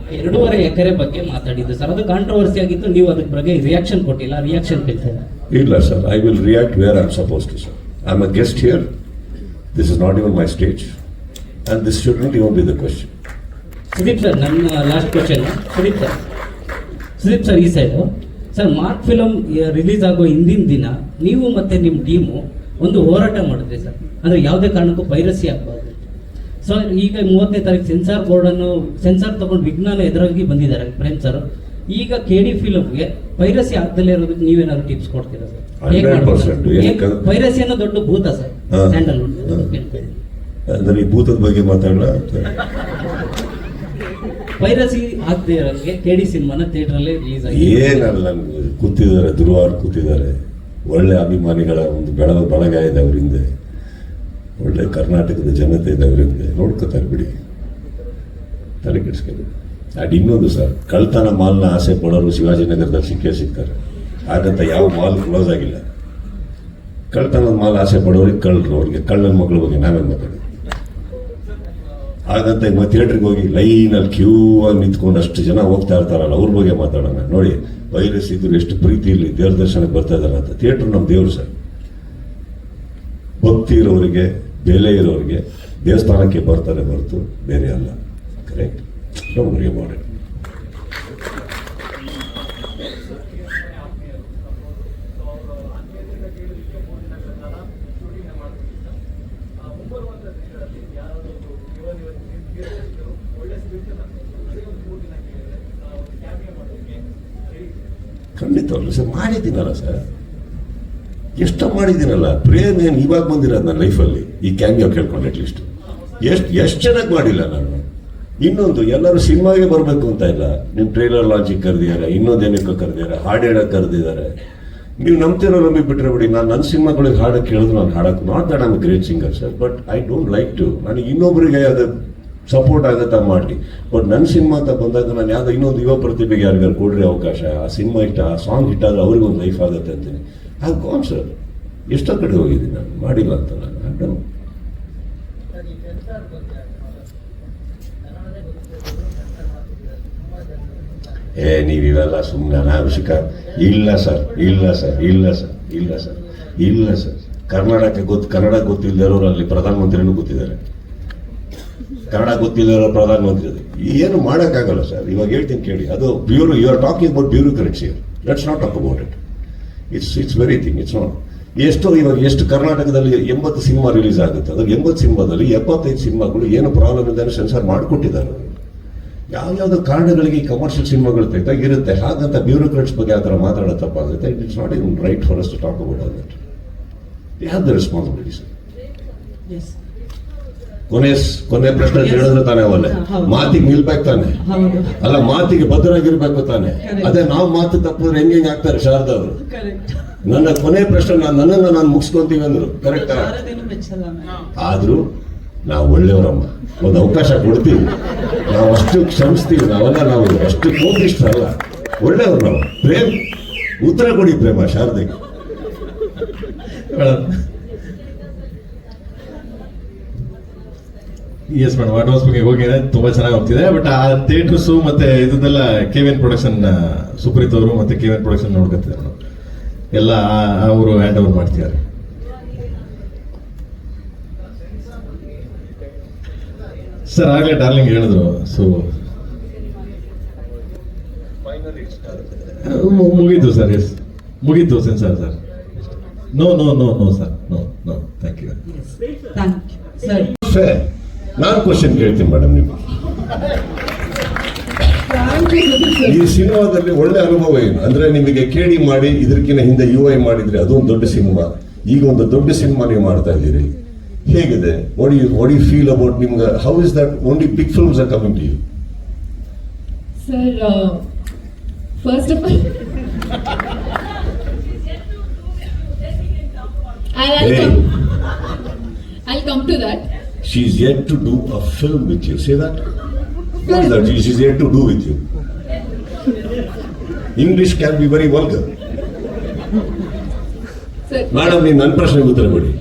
2.5 ಎಕರೆ ಬಗ್ಗೆ ಮಾತಾಡಿದ್ದು ಸರ್. ಅದು ಕಾಂಟ್ರವರ್ಸಿ ಆಗಿತ್ತು, ನೀವು ಅದ್ರ ಬಗ್ಗೆ ರಿಯಾಕ್ಷನ್ ಕೊಟ್ಟಿಲ್ಲ, ರಿಯಾಕ್ಷನ್ ಕೇಳ್ತಾರೆ.
ಇಲ್ಲ sir, I will react where I am suppose to sir. I am a guest here. This is not even my stage, and this shouldn't even be the question.
Sudeep sir, ನನ್ನ last question. Sudeep sir ಈ side sir, mark film release ಆಗೋ ಹಿಂದಿನ ದಿನ ನೀವು ಮತ್ತೆ ನಿಮ್ಮ team ಒಂದು ಹೋರಾಟ ಮಾಡಿದ್ರಿ ಸರ್. ಅಂದರೆ ಯಾವುದೇ ಕಾರಣಕ್ಕೂ ಪೈರಸಿ ಆಗಬಾರ್ದು. ಸೊ ಈಗ 30ನೇ ತಾರೀಕು ಸೆನ್ಸಾರ್ ಬೋರ್ಡನ್ನು ಸೆನ್ಸಾರ್ ತಗೊಂಡು ವಿಜ್ಞಾನ ಎದುರಾಗಿ ಬಂದಿದ್ದಾರೆ ಪ್ರೇಮ್ ಸರ್. ಈಗ KD ಫಿಲಮ್ಗೆ ಪೈರಸಿ ಆಗ್ದಲೇ ಇರೋದಕ್ಕೆ ನೀವೇನಾದ್ರು ಟಿಪ್ಸ್ ಕೊಡ್ತೀರಾ ಸರ್?
100%.
ಪೈರಸಿ ಅನ್ನೋ ದೊಡ್ಡ ಭೂತ ಸರ್ ಸ್ಯಾಂಡಲ್ವುಡ್.
ಅಂದ್ರೆ ಈ ಭೂತದ ಬಗ್ಗೆ ಮಾತಾಡೋಣ.
ಪೈರಸಿ ಆಗದೆ ಇರೋಂಗೆ KD ಸಿನಿಮಾನ ಥಿಯೇಟರ್ ರಿಲೀಸ್ ಆಗಿದೆ.
ಏನಲ್ಲ, ಕೂತಿದ್ದಾರೆ, ದುರ್ವಾರ ಕೂತಿದ್ದಾರೆ, ಒಳ್ಳೆ ಅಭಿಮಾನಿಗಳ ಒಂದು ಬಳಗ ಇದೆ ಅವ್ರ ಹಿಂದೆ, ಒಳ್ಳೆ ಕರ್ನಾಟಕದ ಜನತೆ ಇದೆ ಅವ್ರ ಹಿಂದೆ, ನೋಡ್ಕೋತಾರೆ ಬಿಡಿ, ತಲೆ ಕೆಡಿಸ್ಕೊಂಡು. ಅದು ಇನ್ನೊಂದು ಸರ್, ಕಳ್ತನ ಮಾಲ್ನ ಆಸೆ ಪಡೋರು ಶಿವಾಜಿನಗರದಲ್ಲಿ ಸಿಗ್ತಾರೆ. ಹಾಗಂತ ಯಾವ ಮಾಲ್ ಕ್ಲೋಸ್ ಆಗಿಲ್ಲ. ಕಳ್ತನದ ಮಾಲ್ ಆಸೆ ಪಡೋರಿಗೆ ಕಳ್ಳರು, ಅವ್ರಿಗೆ ಕಳ್ಳನ ಮಕ್ಕಳ ಬಗ್ಗೆ ನಾವೇನು ಮಾತಾಡೋದು? ಹಾಗಂತ ಮತ್ತೆ ಥಿಯೇಟ್ರಿಗೆ ಹೋಗಿ ಲೈನಲ್ಲಿ ಕ್ಯೂ ಆಗಿ ನಿಂತ್ಕೊಂಡು ಅಷ್ಟು ಜನ ಹೋಗ್ತಾ ಇರ್ತಾರಲ್ಲ, ಅವ್ರ ಬಗ್ಗೆ ಮಾತಾಡೋಣ. ನೋಡಿ, ವೈರಸ್ ಇದ್ರು ಎಷ್ಟು ಪ್ರೀತಿಯಲ್ಲಿ ದೇವ್ರ ದರ್ಶನಕ್ಕೆ ಬರ್ತಾ ಇದಾರೆ ಅಂತ. ಥಿಯೇಟ್ರ್ ನಮ್ಮ ದೇವ್ರು ಸರ್. ಭಕ್ತಿ ಇರೋರಿಗೆ, ಬೆಲೆ ಇರೋರಿಗೆ ದೇವಸ್ಥಾನಕ್ಕೆ ಬರ್ತಾರೆ ಹೊರತು ಬೇರೆ ಅಲ್ಲ. ಕರೆಕ್ಟ್? ನಮಗೆ ಮಾಡಿ. ಖಂಡಿತವಾಗ್ಲು ಸರ್, ಮಾಡಿದ್ದೀನಲ್ಲ ಸರ್, ಎಷ್ಟೋ ಮಾಡಿದ್ದೀನಲ್ಲ. ಪ್ರೇಮ್ ಏನು ಇವಾಗ ಬಂದಿರೋದು ನನ್ನ ಲೈಫಲ್ಲಿ ಈ ಕ್ಯಾಮಿಯೋ ಕೇಳ್ಕೊಂಡು ಅಟ್ಲೀಸ್ಟ್ ಎಷ್ಟು ಚೆನ್ನಾಗಿ ಮಾಡಿಲ್ಲ ನಾನು. ಇನ್ನೊಂದು, ಎಲ್ಲರೂ ಸಿನಿಮಾಗೆ ಬರಬೇಕು ಅಂತ ಇಲ್ಲ, ನಿಮ್ಮ ಟ್ರೈಲರ್ ಲಾಂಚಿಗೆ ಕರೆದಿದ್ದಾರೆ, ಇನ್ನೊಂದೇನಕ್ಕೆ ಕರೆದಿದ್ದಾರೆ, ಹಾಡು ಹೇಳಕ್ಕೆ ಕರೆದಿದ್ದಾರೆ. ನೀವು ನಂಬ್ತಿರೋ ನಂಬಿ ಬಿಟ್ಟರೆ ಬಿಡಿ. ನಾನು ನನ್ನ ಸಿನಿಮಾಗಳಿಗೆ ಹಾಡಕ್ಕೆ ಹೇಳಿದ್ರು ನಾನು ಹಾಡಕ್ಕೆ, not that I am a great singer sir, but I don't like to. ನನಗೆ ಇನ್ನೊಬ್ಬರಿಗೆ ಅದು ಸಪೋರ್ಟ್ ಆಗುತ್ತಾ ಮಾಡಲಿ. ಬಟ್ ನನ್ನ ಸಿನಿಮಾ ಅಂತ ಬಂದಾಗ ನಾನು ಯಾವುದೋ ಇನ್ನೊಂದು ಯುವ ಪ್ರತಿಭೆಗೆ ಯಾರಿಗಾರು ಕೊಡ್ರಿ ಅವಕಾಶ, ಆ ಸಿನಿಮಾ ಹಿಟ್, ಆ ಸಾಂಗ್ ಹಿಟ್ ಆದರೆ ಅವ್ರಿಗೊಂದು ಲೈಫ್ ಆಗುತ್ತೆ ಅಂತೀನಿ. ಅದು ಗಾನ್ ಸರ್. ಎಷ್ಟೋ ಕಡೆ ಹೋಗಿದ್ದೀನಿ ನಾನು, ಮಾಡಿಲ್ಲ ಅಂತ ನಾನು ಅಡ್ಡ. ನೀವಿವೆಲ್ಲ ಸುಮ್ಮನೆ ಅನಾವಶ್ಯಕ. ಇಲ್ಲ ಸರ್, ಇಲ್ಲ ಸರ್, ಇಲ್ಲ ಸರ್, ಇಲ್ಲ ಸರ್, ಇಲ್ಲ ಸರ್. ಕನ್ನಡ ಗೊತ್ತಿಲ್ಲದಿರೋರು ಅಲ್ಲಿ ಪ್ರಧಾನಮಂತ್ರಿನೂ ಗೊತ್ತಿದ್ದಾರೆ. ಕನ್ನಡ ಗೊತ್ತಿಲ್ಲದಿರೋ ಪ್ರಧಾನಮಂತ್ರಿ ಏನು ಮಾಡೋಕ್ಕಾಗಲ್ಲ ಸರ್. ಇವಾಗ ಹೇಳ್ತೀನಿ ಕೇಳಿ, ಅದು bureau, you are talking about bureaucrats here. Let's not talk about it. It's very thing. It's not. ಎಷ್ಟು ಕರ್ನಾಟಕದಲ್ಲಿ 80 ಸಿನಿಮಾ ರಿಲೀಸ್ ಆಗುತ್ತೆ. ಅದ್ರಲ್ಲಿ 80 ಸಿನಿಮಾದಲ್ಲಿ 75 ಸಿನಿಮಾಗಳು ಏನು ಪ್ರಾಬ್ಲಮ್ ಇದ್ದಾರೆ ಸೆನ್ಸಾರ್ ಮಾಡಿಕೊಟ್ಟಿದ್ದಾರೆ. ಯಾವ್ಯಾವುದೋ ಕಾರಣಗಳಿಗೆ ಕಮರ್ಷಿಯಲ್ ಸಿನಿಮಾಗಳು ತೆಗೆದಾಗಿರುತ್ತೆ. ಹಾಗಂತ ಬ್ಯೂರೋಕ್ರೆಟ್ಸ್ ಬಗ್ಗೆ ಆ ಥರ ಮಾತಾಡೋ ತಪ್ಪಾಗುತ್ತೆ. It's not even right for us to talk about that. They have the responsibility sir. ಕೊನೆ ಪ್ರಶ್ನೆ ಹೇಳಿದ್ರೆ ತಾನೇ ಅವಲ್ಲೇ ಮಾತಿಗೆ ನಿಲ್ಬೇಕು ತಾನೆ, ಅಲ್ಲ ಮಾತಿಗೆ ಭದ್ರಾಗಿರ್ಬೇಕು ತಾನೆ. ಅದೇ ನಾವು ಮಾತು ತಪ್ಪಿದ್ರೆ ಹೆಂಗೆ ಆಗ್ತಾರೆ ಶಾರದಾ ಅವರು. ನನ್ನ ಕೊನೆ ಪ್ರಶ್ನೆ ನನ್ನನ್ನು ನಾನು ಮುಗಿಸ್ಕೊಂತೀವಿ ಅಂದ್ರು, ಕರೆಕ್ಟಾ? ಆದ್ರೂ ನಾವು ಒಳ್ಳೆಯವರಮ್ಮ, ಒಂದು ಅವಕಾಶ ಕೊಡ್ತೀವಿ, ನಾವು ಅಷ್ಟು ಕ್ಷಮಿಸ್ತೀವಿ, ನಾವು ಅಷ್ಟು ಕೋಪಿಷ್ಟರಲ್ಲ, ಒಳ್ಳೆಯವರು ನಾವು. ಪ್ರೇಮ್ ಉತ್ತರ ಕೊಡಿ ಪ್ರೇಮ ಶಾರದೆಗೆ.
ಎಸ್ ಮೇಡಮ್, ಅಡ್ವಾನ್ಸ್ ಬಗ್ಗೆ ಹೋಗಿದೆ, ತುಂಬಾ ಚೆನ್ನಾಗಿ ಹೋಗ್ತಿದೆ. ಬಟ್ ಆ ಥಿಯೇಟರ್ಸು ಮತ್ತೆ ಇದನ್ನೆಲ್ಲ KVN ಪ್ರೊಡಕ್ಷನ್ ಸುಪ್ರೀತ್ ಅವರು ಮತ್ತೆ KVN ಪ್ರೊಡಕ್ಷನ್ ನೋಡ್ಕೊತಿದ್ದಾರೆ ಮೇಡಮ್, ಎಲ್ಲ ಅವರು ಹ್ಯಾಂಡ್ ಓವರ್ ಮಾಡ್ತಿದ್ದಾರೆ. ಸರ್ ಆಗಲೇ ಡಾರ್ಲಿಂಗ್ ಹೇಳಿದ್ರು, ಸೊ ಮುಗೀತು ಸರ್. ಎಸ್ ಮುಗೀತು censor sir. No sir, no thank you
sir. ನಾನು ಕ್ವಶನ್ ಕೇಳ್ತೀನಿ ಮೇಡಮ್, ನೀವು ಈ ಸಿನಿಮಾದಲ್ಲಿ ಒಳ್ಳೆ ಅನುಭವ ಏನು ಅಂದ್ರೆ, ನಿಮಗೆ KD ಮಾಡಿ ಇದಕ್ಕಿಂತ ಹಿಂದೆ UI ಮಾಡಿದ್ರೆ ಅದೊಂದು ದೊಡ್ಡ ಸಿನಿಮಾ, ಈಗ ಒಂದು ದೊಡ್ಡ ಸಿನಿಮಾ ನೀವು ಮಾಡ್ತಾ ಇದ್ದೀರಿ, ಹೇಗಿದೆ? ವಾಟ್ ಯು ಫೀಲ್ ಅಬೌಟ್ ನಿಮ್ಗೆ? How is that only big films are coming to you?
Sir, first of all I'll come to that.
She's yet to do a film with you. Say that. What is that? She's yet to do with you. English can be very vulgar. Madam, ನೀವು ನನ್ನ ಪ್ರಶ್ನೆಗೆ ಉತ್ತರ ಕೊಡಿ.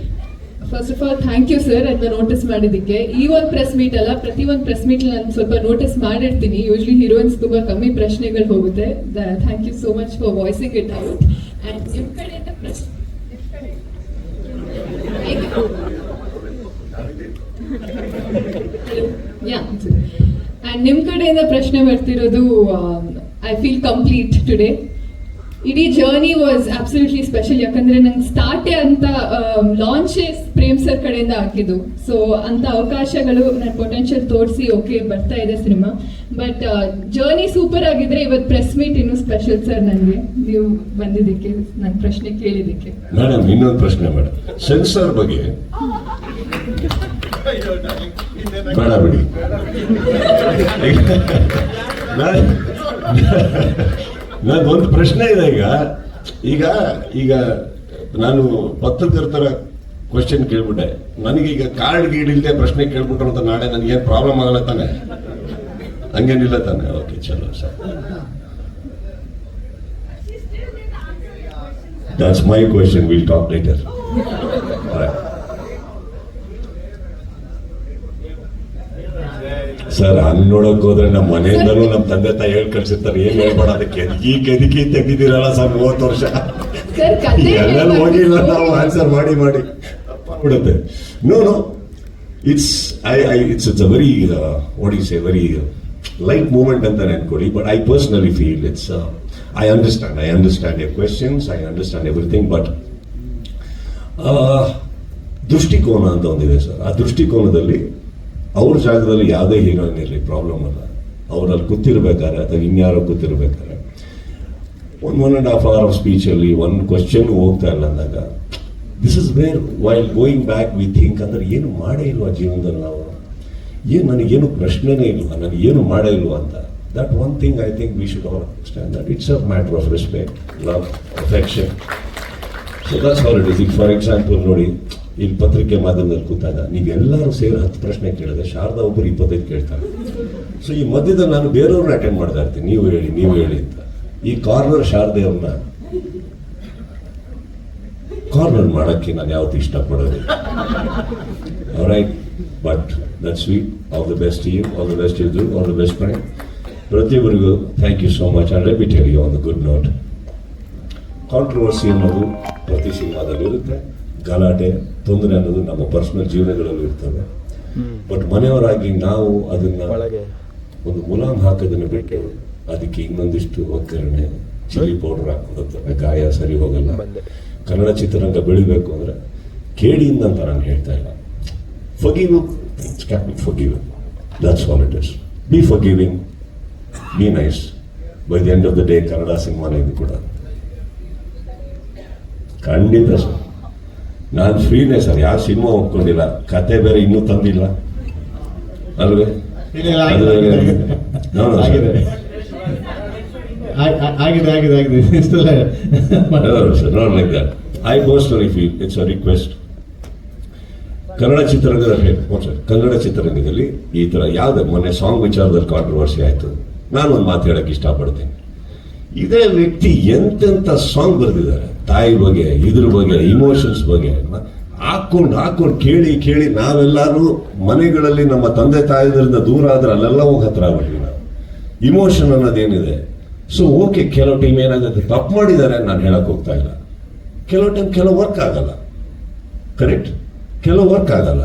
First of all thank you sir ಅದನ್ನ notice ಮಾಡಿದ್ದಕ್ಕೆ. ಈ ಒಂದು press meet ಅಲ್ಲ, ಪ್ರತಿ ಒಂದು ಪ್ರೆಸ್ ಮೀಟ್ ನಾನು ಸ್ವಲ್ಪ ನೋಟಿಸ್ ಮಾಡಿರ್ತೀನಿ. ಯೂಶ್ವಲಿ ಹೀರೋಯಿನ್ಸ್ ತುಂಬಾ ಕಮ್ಮಿ ಪ್ರಶ್ನೆಗಳು ಹೋಗುತ್ತೆ. Thank you so much for voicing it out. And ನಿಮ್ಮ ಕಡೆಯಿಂದ ಪ್ರಶ್ನೆ ಅಂಡ್ ನಿಮ್ಮ ಕಡೆಯಿಂದ ಪ್ರಶ್ನೆ ಬರ್ತಿರೋದು, ಐ ಫೀಲ್ ಕಂಪ್ಲೀಟ್ ಟುಡೇ. ಇಡೀ ಜರ್ನಿ ವಾಸ್ ಅಬ್ಸಲ್ಯೂಟ್ಲಿ ಸ್ಪೆಷಲ್. ಯಾಕಂದ್ರೆ ನಂಗೆ ಸ್ಟಾರ್ಟೇ ಅಂತ ಲಾಂಚೇ ಪ್ರೇಮ್ ಸರ್ ಕಡೆಯಿಂದ ಹಾಕಿದ್ದು. ಸೊ ಅಂತ ಅವಕಾಶಗಳು ನನ್ನ ಪೊಟೆನ್ಷಿಯಲ್ ತೋರಿಸಿ ಓಕೆ ಬರ್ತಾ ಇದೆ ಸಿನಿಮಾ. ಬಟ್ ಜರ್ನಿ ಸೂಪರ್ ಆಗಿದ್ರೆ ಇವತ್ತು ಪ್ರೆಸ್ ಮೀಟ್ ಇನ್ನೂ ಸ್ಪೆಷಲ್ ಸರ್ ನನಗೆ, ನೀವು ಬಂದಿದ್ದಕ್ಕೆ, ನನ್ನ ಪ್ರಶ್ನೆ ಕೇಳಿದ್ದಕ್ಕೆ.
ಮೇಡಮ್, ಇನ್ನೊಂದು ಪ್ರಶ್ನೆ ಮೇಡಮ್, ಸೆನ್ಸಾರ್ ಬಗ್ಗೆ ಬೇಡ ಬಿಡಿ. ಒಂದು ಪ್ರಶ್ನೆ ಇದೆ. ಈಗ ನಾನು ಪತ್ರಕರ್ತರ ಕ್ವಶನ್ ಕೇಳ್ಬಿಟ್ಟೆ, ನನಗೀಗ ಕಾರ್ಡ್ ಗೀಡ್ ಇಲ್ಲದೆ ಪ್ರಶ್ನೆ ಕೇಳ್ಬಿಟ್ರು ಅಂತ ನಾಳೆ ನನಗೇನು ಪ್ರಾಬ್ಲಮ್ ಆಗಲ್ಲ ತಾನೆ? ಹಂಗೇನಿಲ್ಲ ತಾನೆ? ಓಕೆ, ಚಲೋ sir. That's my question. We'll talk later. Sir, ಹಂಗ್ ನೋಡಕ್ ಹೋದ್ರೆ ನಮ್ಮ ಮನೆಯಿಂದಲೂ ನಮ್ಮ ತಂದೆ ತಾಯಿ ಹೇಳಿ ಕಳ್ಸಿರ್ತಾರೆ, ಏನ್ ಹೇಳ್ಬೇಡ ಅದಕ್ಕೆ, ಎದಕ್ಕೆ ತೆಗ್ದಿದ್ದೀರಲ್ಲ ಸರ್ 30 ವರ್ಷ ಎಲ್ಲೆಲ್ಲ ಹೋಗಿಲ್ಲ ನಾವು ಆನ್ಸರ್ ಮಾಡಿ ಬಿಡುತ್ತೆ. No it's a very what you say very light moment ಅಂತ ಅನ್ಕೊಳ್ಳಿ. But I personally feel it's I understand your questions, I understand everything, but ದೃಷ್ಟಿಕೋನ ಅಂತ ಒಂದಿದೆ ಸರ್. ಆ ದೃಷ್ಟಿಕೋನದಲ್ಲಿ ಅವ್ರ ಜಾಗದಲ್ಲಿ ಯಾವುದೇ ಹೀರೋಯಿನ್ ಇರಲಿ ಪ್ರಾಬ್ಲಮ್ ಅಲ್ಲ. ಅವರಲ್ಲಿ ಕೂತಿರ್ಬೇಕಾದ್ರೆ ಅಥವಾ ಇನ್ಯಾರೋ ಕೂತಿರ್ಬೇಕಾದ್ರೆ 1.5 hour ಆಫ್ ಸ್ಪೀಚಲ್ಲಿ ಒಂದು ಕ್ವಶನ್ ಹೋಗ್ತಾ ಇಲ್ಲ ಅಂದಾಗ, this is where while going back we think, ಅಂದ್ರೆ ಏನು ಮಾಡೇ ಇಲ್ವಾ ಜೀವನದಲ್ಲಿ ನಾವು, ನನಗೇನು ಪ್ರಶ್ನೆನೇ ಇಲ್ವಾ, ನನಗೇನು ಮಾಡೇ ಇಲ್ವಾ ಅಂತ. That one thing I think we should all understand, that it's a matter of respect, love, affection. So that's how it is. If for example ನೋಡಿ, ಇಲ್ಲಿ ಪತ್ರಿಕೆ ಮಾಧ್ಯಮದಲ್ಲಿ ಕೂತಾಗ ನೀವೆಲ್ಲರೂ ಸೇರಿ 10 ಪ್ರಶ್ನೆ ಕೇಳಿದ್ರೆ ಶಾರದಾ ಒಬ್ಬರು 25 ಕೇಳ್ತಾರೆ. ಸೊ ಈ ಮಧ್ಯದಲ್ಲಿ ನಾನು ಬೇರೆಯವ್ರನ್ನ ಅಟೆಂಡ್ ಮಾಡ್ತಾ ಇರ್ತೀನಿ, ನೀವು ಹೇಳಿ ಅಂತ. ಈ ಕಾರ್ನರ್ ಶಾರದೆ ಅವ್ರನ್ನ ಕಾರ್ನರ್ ಮಾಡೋಕ್ಕೆ ನಾನು ಯಾವತ್ತೂ ಇಷ್ಟಪಡೋದು. Right, but that's sweet. All the best you, all the best you do, all the best friend. ಪ್ರತಿಯೊಬ್ಬರಿಗೂ thank you so much. And let me tell you on the good note, controversy ಅನ್ನೋದು ಪ್ರತಿ ಸಿನಿಮಾದಲ್ಲಿ ಇರುತ್ತೆ, ಗಲಾಟೆ ತೊಂದರೆ ಅನ್ನೋದು ನಮ್ಮ personal ಜೀವನಗಳಲ್ಲಿ ಇರ್ತವೆ. ಬಟ್ ಮನೆಯವರಾಗಿ ನಾವು ಅದನ್ನ ಒಂದು ಮುಲಾಮ್ ಹಾಕೋದನ್ನ ಬಿಟ್ಟು ಅದಕ್ಕೆ ಇನ್ನೊಂದಿಷ್ಟು ಒಗ್ಗರಣೆ, ಚಿಲ್ಲಿ ಪೌಡರ್ ಹಾಕೋದ್ರೆ ಗಾಯ ಸರಿ ಹೋಗಲ್ಲ. ಕನ್ನಡ ಚಿತ್ರರಂಗ ಬೆಳಿಬೇಕು ಅಂದ್ರೆ ಕೇಡಿಯಿಂದ ಅಂತ ನಾನು ಹೇಳ್ತಾ ಇಲ್ಲ. Forgive, forgive, that's all it is. Be forgiving, be nice. By the end of the day Kannada ಸಿನಿಮಾನೇ ಇದು ಕೂಡ. ಖಂಡಿತ ಸರ್, ನಾನು ಫ್ರೀನೇ ಸರ್, ಯಾವ ಸಿನಿಮಾ ಒಪ್ಕೊಂಡಿಲ್ಲ, ಕತೆ ಬೇರೆ ಇನ್ನೂ ತಂದಿಲ್ಲ, ಅಲ್ವೇ?
ಇಲ್ಲ, ಆಗಿದೆ, ಆಗಿದೆ. ಆಗಿದೆ ಇಷ್ಟೆಲ್ಲ
not like that. I personally feel it's a request. Kannada ಚಿತ್ರರಂಗದಲ್ಲಿ ಈ ತರ ಯಾವ್ದು ಮೊನ್ನೆ ಸಾಂಗ್ ವಿಚಾರದಲ್ಲಿ ಕಾಂಟ್ರವರ್ಸಿ ಆಯ್ತು. ನಾನು ಒಂದು ಮಾತು ಹೇಳಕ್ ಇಷ್ಟಪಡ್ತೀನಿ. ಇದೇ ವ್ಯಕ್ತಿ ಎಂತೆಂತ ಸಾಂಗ್ ಬರೆದಿದ್ದಾರೆ, ತಾಯಿ ಬಗ್ಗೆ, ಇದ್ರ ಬಗ್ಗೆ, ಇಮೋಷನ್ಸ್ ಬಗ್ಗೆ ಹಾಕೊಂಡು ಕೇಳಿ ನಾವೆಲ್ಲರೂ ಮನೆಗಳಲ್ಲಿ ನಮ್ಮ ತಂದೆ ತಾಯಿದರಿಂದ ದೂರ ಆದ್ರೆ ಅಲ್ಲೆಲ್ಲ ಹೋಗಿ ಹತ್ರ ಆಗ್ಬಿಟ್ವಿ ನಾವು. ಇಮೋಷನ್ ಅನ್ನೋದೇನಿದೆ. ಸೊ ಓಕೆ, ಕೆಲವು ಟೀಮ್ ಏನಾಗುತ್ತೆ ತಪ್ಪು ಮಾಡಿದ್ದಾರೆ, ನಾನು ಹೇಳಕ್ ಹೋಗ್ತಾ ಇಲ್ಲ. ಕೆಲವು ಟೈಮ್ ಕೆಲವು ವರ್ಕ್ ಆಗಲ್ಲ, ಕರೆಕ್ಟ್, ಕೆಲವು ವರ್ಕ್ ಆಗಲ್ಲ.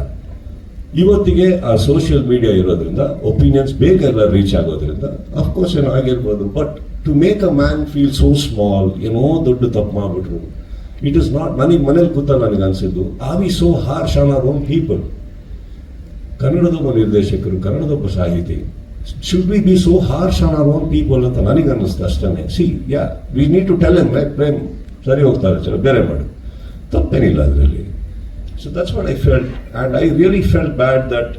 ಇವತ್ತಿಗೆ ಆ ಸೋಷಿಯಲ್ ಮೀಡಿಯಾ ಇರೋದ್ರಿಂದ ಒಪಿನಿಯನ್ಸ್ ಬೇಗ ರೀಚ್ ಆಗೋದ್ರಿಂದ ಅಫ್ಕೋರ್ಸ್ ಏನೋ ಆಗಿರ್ಬೋದು. But to make a man feel so small, ಏನೋ ದೊಡ್ಡ ತಪ್ಪು ಮಾಡ್ಬಿಟ್ರು, ಇಟ್ ಇಸ್ ನಾಟ್. ಮನೇಲಿ ಕೂತ ನನಗೆ ಅನ್ಸಿದ್ದು, R V so harsh on our own people? ಕನ್ನಡದೊಬ್ಬ ನಿರ್ದೇಶಕರು, ಕನ್ನಡದೊಬ್ಬ ಸಾಹಿತಿ, should we be so harsh on our own people ಅಂತ ನನಗೆ ಅನ್ನಿಸ್ತು ಅಷ್ಟೇ. C yeah, V need to tell M like Prem ಸರಿ ಹೋಗ್ತಾರೆ, ಚಲೋ ಬೇರೆ ಮಾಡು, ತಪ್ಪೇನಿಲ್ಲ ಅದರಲ್ಲಿ. So that's what I felt, and I really felt bad that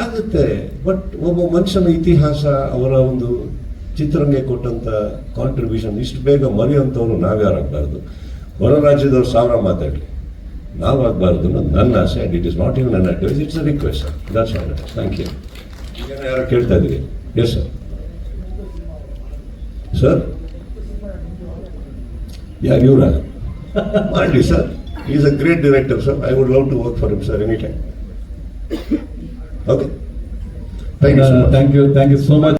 ಆಗುತ್ತೆ. ಬಟ್ ಒಬ್ಬ ಮನುಷ್ಯನ ಇತಿಹಾಸ, ಅವರ ಒಂದು ಚಿತ್ರರಂಗಕ್ಕೆ ಕೊಟ್ಟಂತ ಕಾಂಟ್ರಿಬ್ಯೂಷನ್ ಇಷ್ಟು ಬೇಗ ಮರೆಯುವಂಥವ್ರು ನಾವ್ಯಾರಾಗಬಾರ್ದು. ಹೊರ ರಾಜ್ಯದವ್ರು 1000 ಮಾತಾಡಲಿ, ನಾವಾಗಬಾರ್ದು ಅನ್ನೋದು ನನ್ನ ಆಸೆ. And it is not even ನನ್ನ advice, it's a request. That's all. Thank you. ಈಗ ಯಾರು ಕೇಳ್ತಾ ಇದ್ದೀವಿ? Yes sir. ಸರ್ ಯಾರು ಇವರ ಮಾಡಲಿ sir. Is a great director sir. I would love to work for him sir any time. Okay, thank you so much.
Thank you so much.